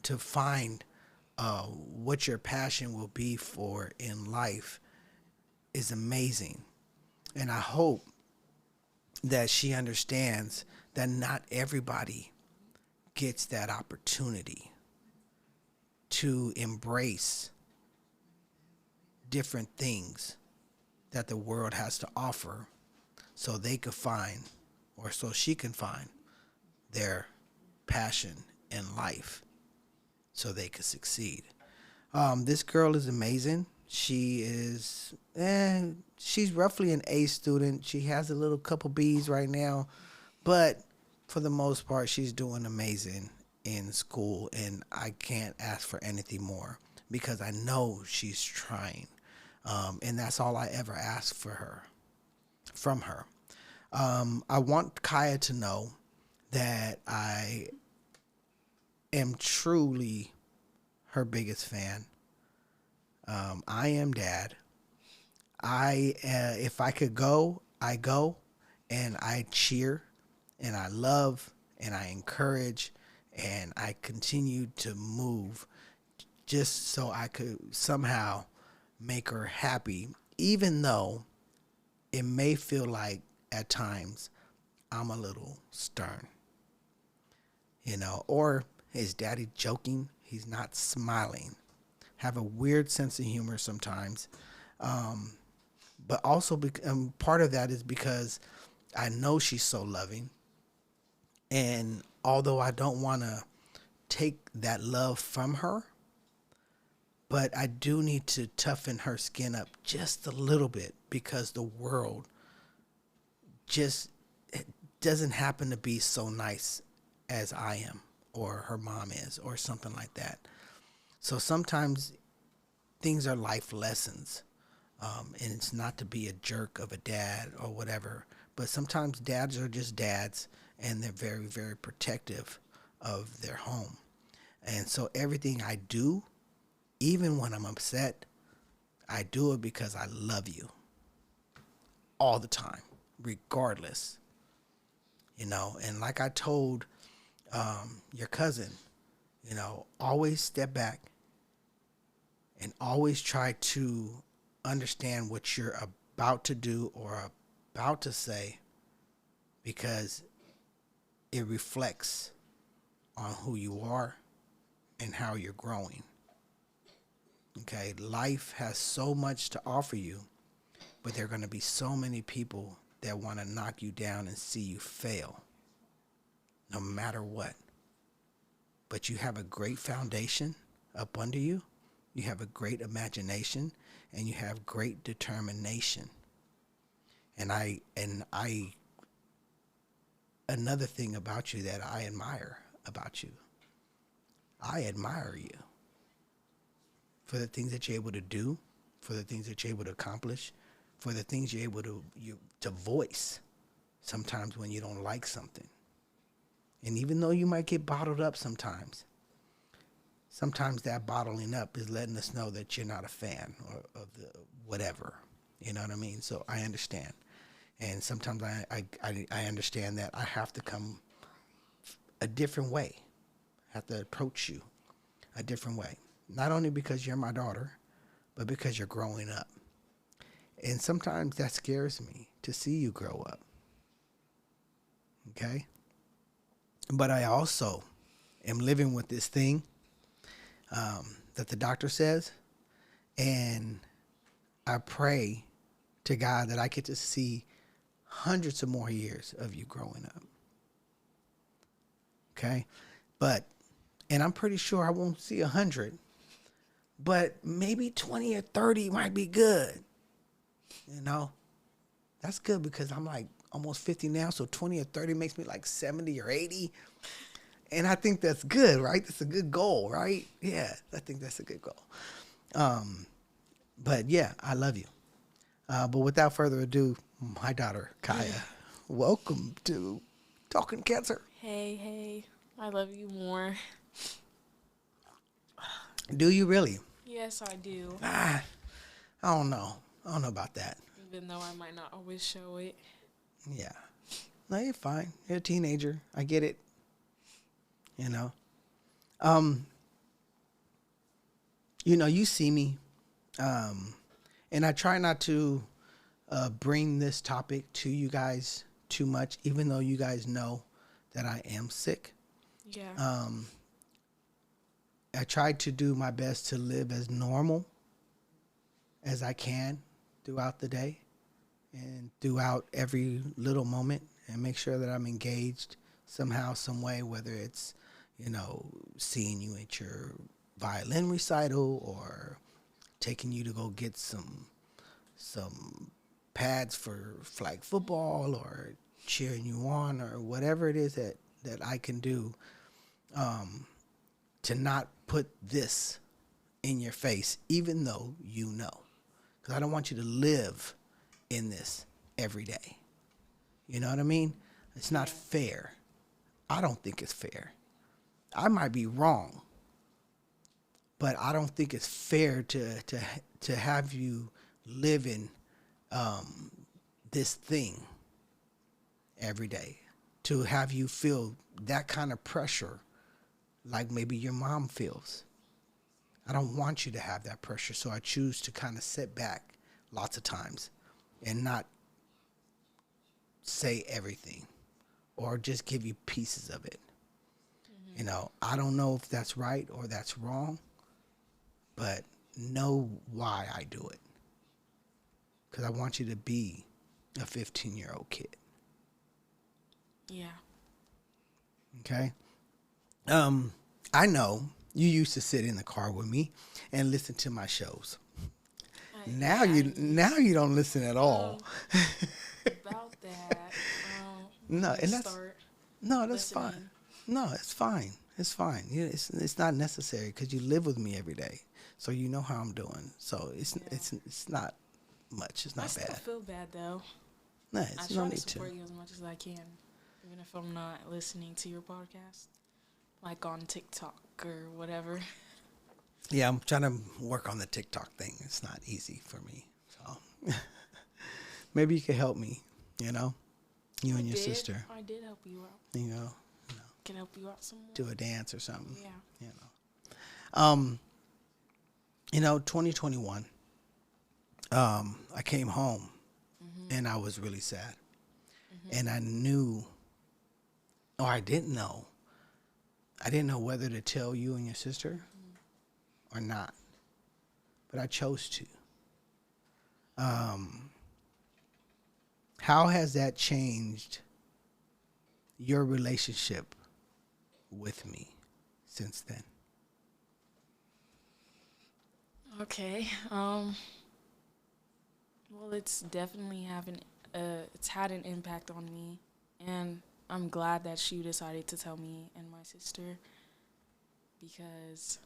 to find what your passion will be for in life is amazing. And I hope that she understands that not everybody gets that opportunity to embrace different things that the world has to offer so they could find, or so she can find, their passion in life so they could succeed. This girl is amazing. She's roughly an A student. She has a little couple B's right now, but for the most part, she's doing amazing in school, and I can't ask for anything more because I know she's trying, and that's all I ever ask from her. I want Kaya to know that I am truly her biggest fan. I am dad. If I could go, I go, and I cheer, and I love, and I encourage, and I continue to move, just so I could somehow make her happy, even though it may feel like at times I'm a little stern, or is daddy joking? He's not smiling. Have a weird sense of humor sometimes. But also part of that is because I know she's so loving. And although I don't want to take that love from her, but I do need to toughen her skin up just a little bit because the world just doesn't happen to be so nice as I am or her mom is or something like that. So sometimes things are life lessons. And it's not to be a jerk of a dad or whatever, but sometimes dads are just dads and they're very, very protective of their home. And so everything I do, even when I'm upset, I do it because I love you all the time, regardless. And like I told your cousin, always step back and always try to understand what you're about to do or about to say, because it reflects on who you are and how you're growing. Okay, life has so much to offer you, but there are going to be so many people that want to knock you down and see you fail, no matter what. But you have a great foundation up under you. You have a great imagination, and you have great determination. And I another thing about you that I admire about you, I admire you for the things that you're able to do, for the things that you're able to accomplish, for the things you're able to voice sometimes when you don't like something. And even though you might get bottled up sometimes that bottling up is letting us know that you're not a fan of the whatever. You know what I mean? So I understand. And sometimes I understand that I have to come a different way. I have to approach you a different way. Not only because you're my daughter, but because you're growing up. And sometimes that scares me to see you grow up. Okay? But I also am living with this thing that the doctor says, and I pray to God that I get to see hundreds of more years of you growing up. Okay? And I'm pretty sure I won't see 100, but maybe 20 or 30 might be good. That's good because I'm like almost 50 now, so 20 or 30 makes me like 70 or 80. And I think that's good, right? That's a good goal, right? Yeah, I think that's a good goal. But yeah, I love you. But without further ado, my daughter, Kaya, welcome to Talking Cancer. Hey, I love you more. Do you really? Yes, I do. I don't know. I don't know about that. Even though I might not always show it. Yeah. No, you're fine. You're a teenager. I get it. You see me, and I try not to bring this topic to you guys too much, even though you guys know that I am sick. Yeah. I try to do my best to live as normal as I can throughout the day and throughout every little moment, and make sure that I'm engaged somehow, some way, whether it's, seeing you at your violin recital or taking you to go get some pads for flag football or cheering you on or whatever it is that I can do, to not put this in your face, even though you know. Because I don't want you to live in this every day. You know what I mean? It's not fair. I don't think it's fair. I might be wrong, but I don't think it's fair to have you live in this thing every day, to have you feel that kind of pressure like maybe your mom feels. I don't want you to have that pressure, so I choose to kind of sit back lots of times and not say everything or just give you pieces of it. I don't know if that's right or that's wrong, but know why I do it. Because I want you to be a 15-year-old kid. Yeah. Okay? I know you used to sit in the car with me and listen to my shows. Now you don't listen at all. About that. No, and that's start no, that's listening. fine. No, it's fine. It's fine. It's not necessary because you live with me every day, so you know how I'm doing. So it's not much. It's not I still bad. feel bad though. No, I it's try no to need to. support you as much as I can, even if I'm not listening to your podcast, like on TikTok or whatever. Yeah, I'm trying to work on the TikTok thing. It's not easy for me. So maybe you could help me. You and your sister. I did help you out. Can help you out some more. Do a dance or something. Yeah. 2021. I came home and I was really sad. And I knew, or I didn't know. I didn't know whether to tell you and your sister or not. But I chose to. How has that changed your relationship with me since then? Okay. Well, it's definitely it's had an impact on me, and I'm glad that you decided to tell me and my sister, because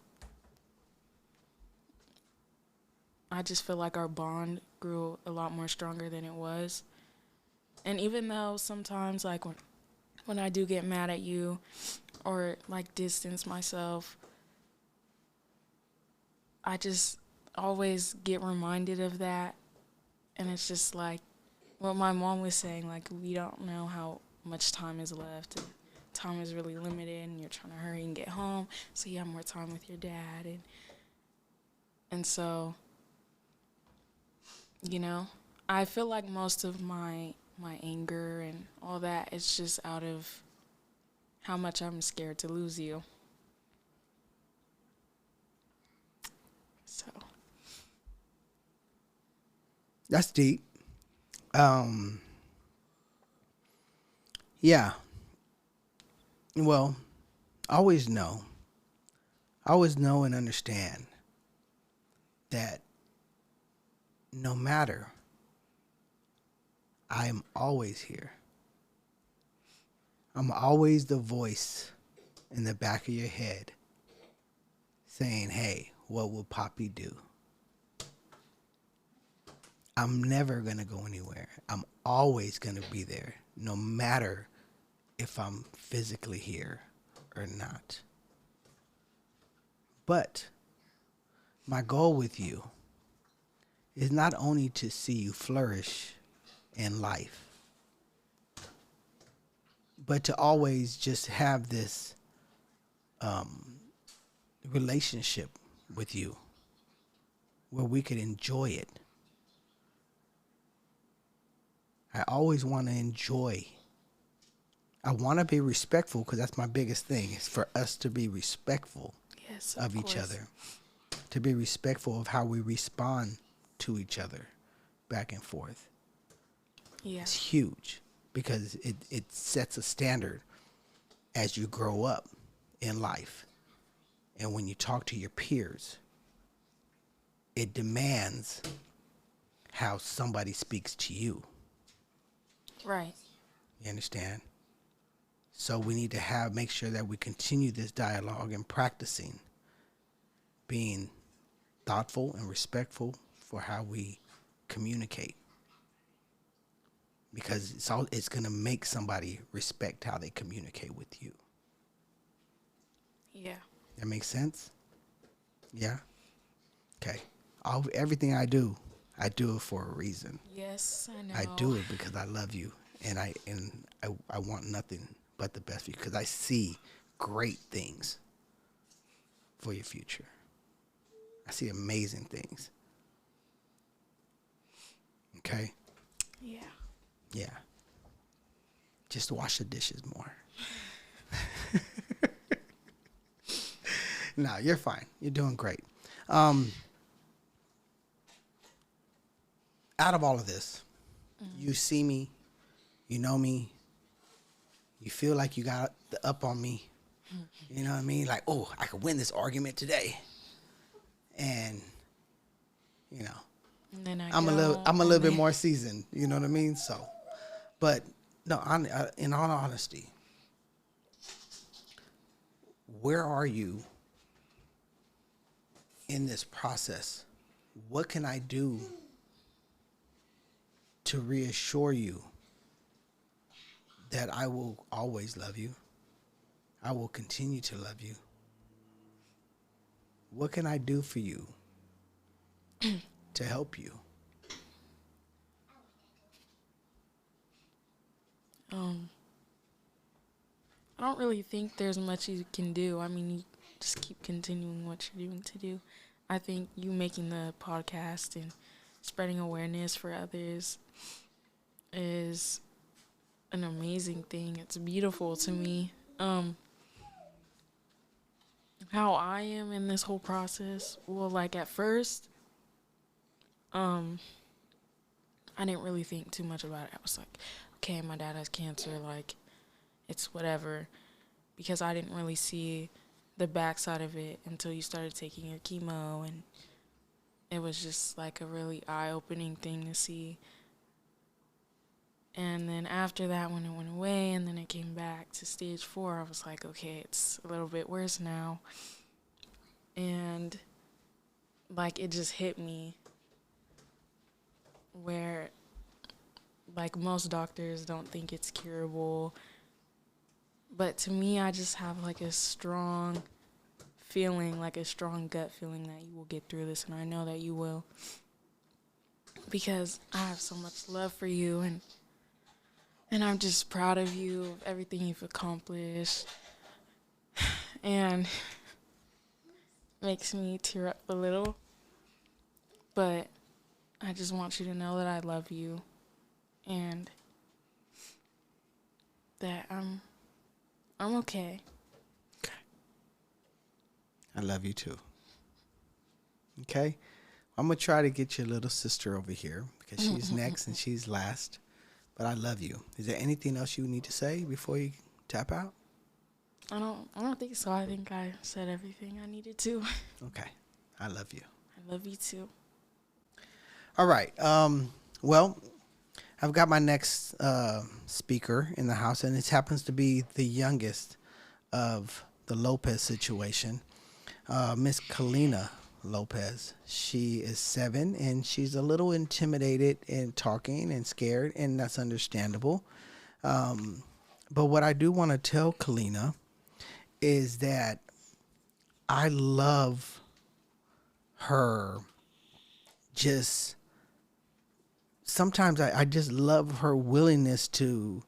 I just feel like our bond grew a lot more stronger than it was. And even though sometimes, like, when I do get mad at you or, like, distance myself, I just always get reminded of that. And it's just like what my mom was saying, like, we don't know how much time is left. And time is really limited, and you're trying to hurry and get home so you have more time with your dad. And so, I feel like most of my anger and all that is just out of how much I'm scared to lose you. So. That's deep. Yeah. Well, always know and understand that no matter, I am always here. I'm always the voice in the back of your head saying, hey, what will Poppy do? I'm never going to go anywhere. I'm always going to be there, no matter if I'm physically here or not. But my goal with you is not only to see you flourish in life, but to always just have this relationship with you where we could enjoy it. I always want to enjoy. I want to be respectful because that's my biggest thing, is for us to be respectful of each other, to be respectful of how we respond to each other back and forth. Yeah. It's huge because it sets a standard as you grow up in life. And when you talk to your peers, it demands how somebody speaks to you. Right. You understand? So we need to make sure that we continue this dialogue and practicing being thoughtful and respectful for how we communicate. Because it's going to make somebody respect how they communicate with you. Yeah. That makes sense? Yeah? Okay. Everything I do it for a reason. Yes, I know. I do it because I love you, and I want nothing but the best for you, because I see great things for your future. I see amazing things. Okay? Yeah. Yeah. Just wash the dishes more. No, you're fine. You're doing great. Out of all of this, you see me, you know me, you feel like you got the up on me. You know what I mean? Like, oh, I could win this argument today. And, you know, And then I'm a little bit more seasoned. You know what I mean? So, but no, in all honesty, where are you in this process? What can I do to reassure you that I will always love you? I will continue to love you. What can I do for you to help you? I don't really think there's much you can do. I mean, you just keep continuing what you're doing to do. I think you making the podcast and spreading awareness for others is an amazing thing. It's beautiful to me. How I am in this whole process, well, like at first, I didn't really think too much about it. I was like, okay, my dad has cancer, like, it's whatever, because I didn't really see the backside of it until you started taking your chemo, and it was just like a really eye-opening thing to see. And then after that, when it went away and then it came back to stage 4, I was like, okay, it's a little bit worse now. And like it just hit me where like most doctors don't think it's curable. But to me, I just have like a strong feeling, like a strong gut feeling that you will get through this, and I know that you will. Because I have so much love for you, and I'm just proud of you, of everything you've accomplished. And makes me tear up a little. But I just want you to know that I love you and that I'm okay. Okay. I love you too. Okay? I'm going to try to get your little sister over here because she's next and she's last. But I love you. Is there anything else you need to say before you tap out? I don't think so. I think I said everything I needed to. Okay. I love you. I love you too. All right. Well, I've got my next speaker in the house, and it happens to be the youngest of the Lopez situation, Miss Kalina Lopez. She is 7, and she's a little intimidated and talking and scared, and that's understandable. But what I do want to tell Kalina is that I love her. Just sometimes I just love her willingness to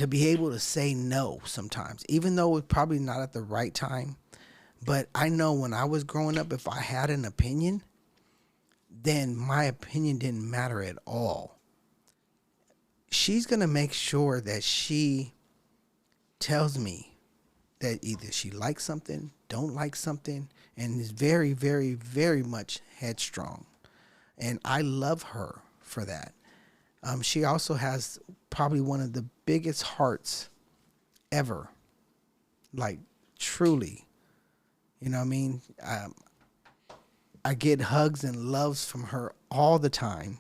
be able to say no sometimes, even though it's probably not at the right time. But I know when I was growing up, if I had an opinion, then my opinion didn't matter at all. She's going to make sure that she tells me that either she likes something, don't like something, and is very, very, very much headstrong. And I love her for that. She also has probably one of the biggest hearts ever. Like, truly. You know what I mean? I get hugs and loves from her all the time.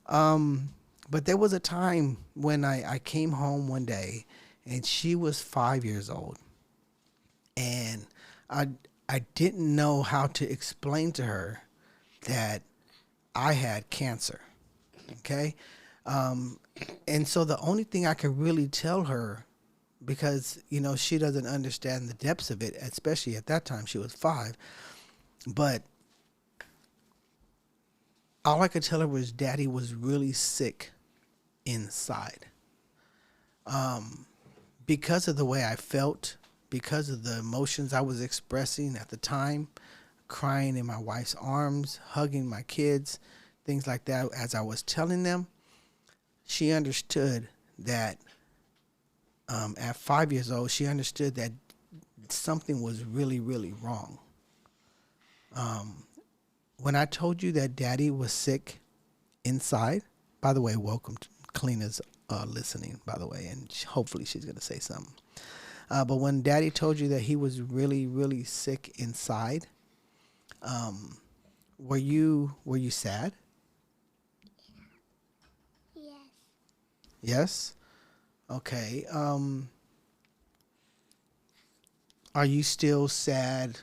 But there was a time when I came home one day and she was 5 years old. And I, I didn't know how to explain to her that I had cancer. Okay. Um, and so the only thing I could really tell her, because, she doesn't understand the depths of it, especially at that time, she was 5. But all I could tell her was Daddy was really sick inside. Because of the way I felt, because of the emotions I was expressing at the time, crying in my wife's arms, hugging my kids, things like that, as I was telling them, she understood that at 5 years old, she understood that something was really, really wrong. When I told you that Daddy was sick inside, by the way, welcome to Kalina's listening, by the way, and hopefully she's going to say something. But when Daddy told you that he was really, really sick inside, were you sad? Yes. Yes. Okay. Are you still sad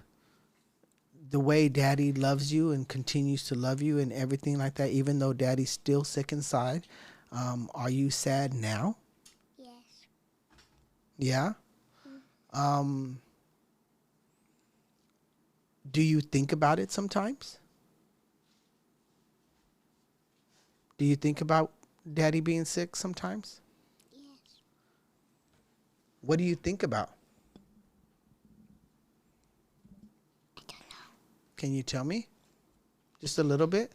the way Daddy loves you and continues to love you and everything like that, even though Daddy's still sick inside? Are you sad now? Yes. Yeah. Do you think about it sometimes? Do you think about Daddy being sick sometimes? Yes. What do you think about? I don't know. Can you tell me? Just a little bit?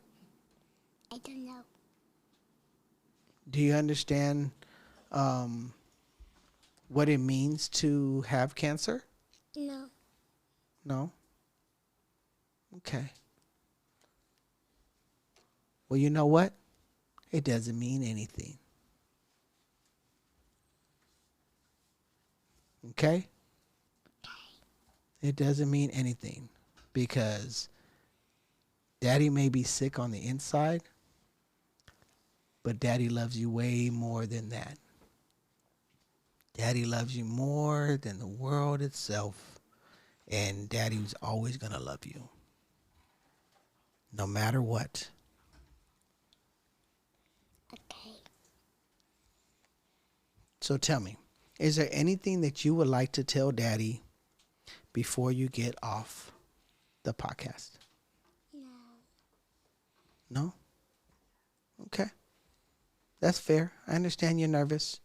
I don't know. Do you understand what it means to have cancer? No. No? Okay. Well, you know what? It doesn't mean anything. Okay? It doesn't mean anything because Daddy may be sick on the inside, but Daddy loves you way more than that. Daddy loves you more than the world itself, and Daddy's always going to love you, no matter what. Okay. So tell me, is there anything that you would like to tell Daddy before you get off the podcast? No. No? Okay. That's fair. I understand you're nervous.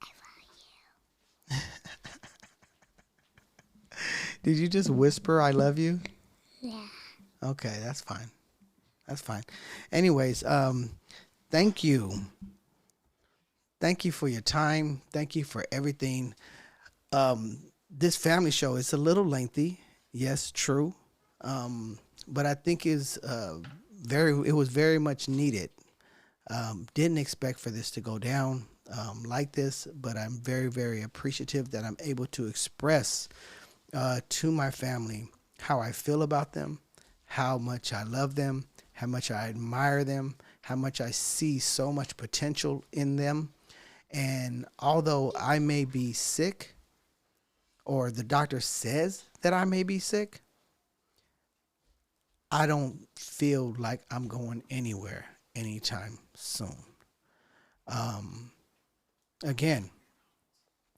I love Did you just whisper, I love you? you. Yeah. Okay, that's fine. That's fine. Anyways, thank you. Thank you for your time. Thank you for everything. This family show is a little lengthy. Yes, true. But I think it was very much needed. Didn't expect for this to go down like this, but I'm very, very appreciative that I'm able to express to my family how I feel about them, how much I love them, how much I admire them, how much I see so much potential in them. And although I may be sick, or the doctor says that I may be sick, I don't feel like I'm going anywhere anytime soon. Again,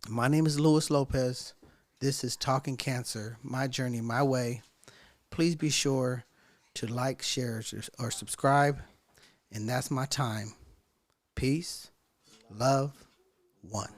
my name is Luis Lopez. This is Talking Cancer, my journey, my way. Please be sure to like, share, or subscribe. And that's my time. Peace, love, one.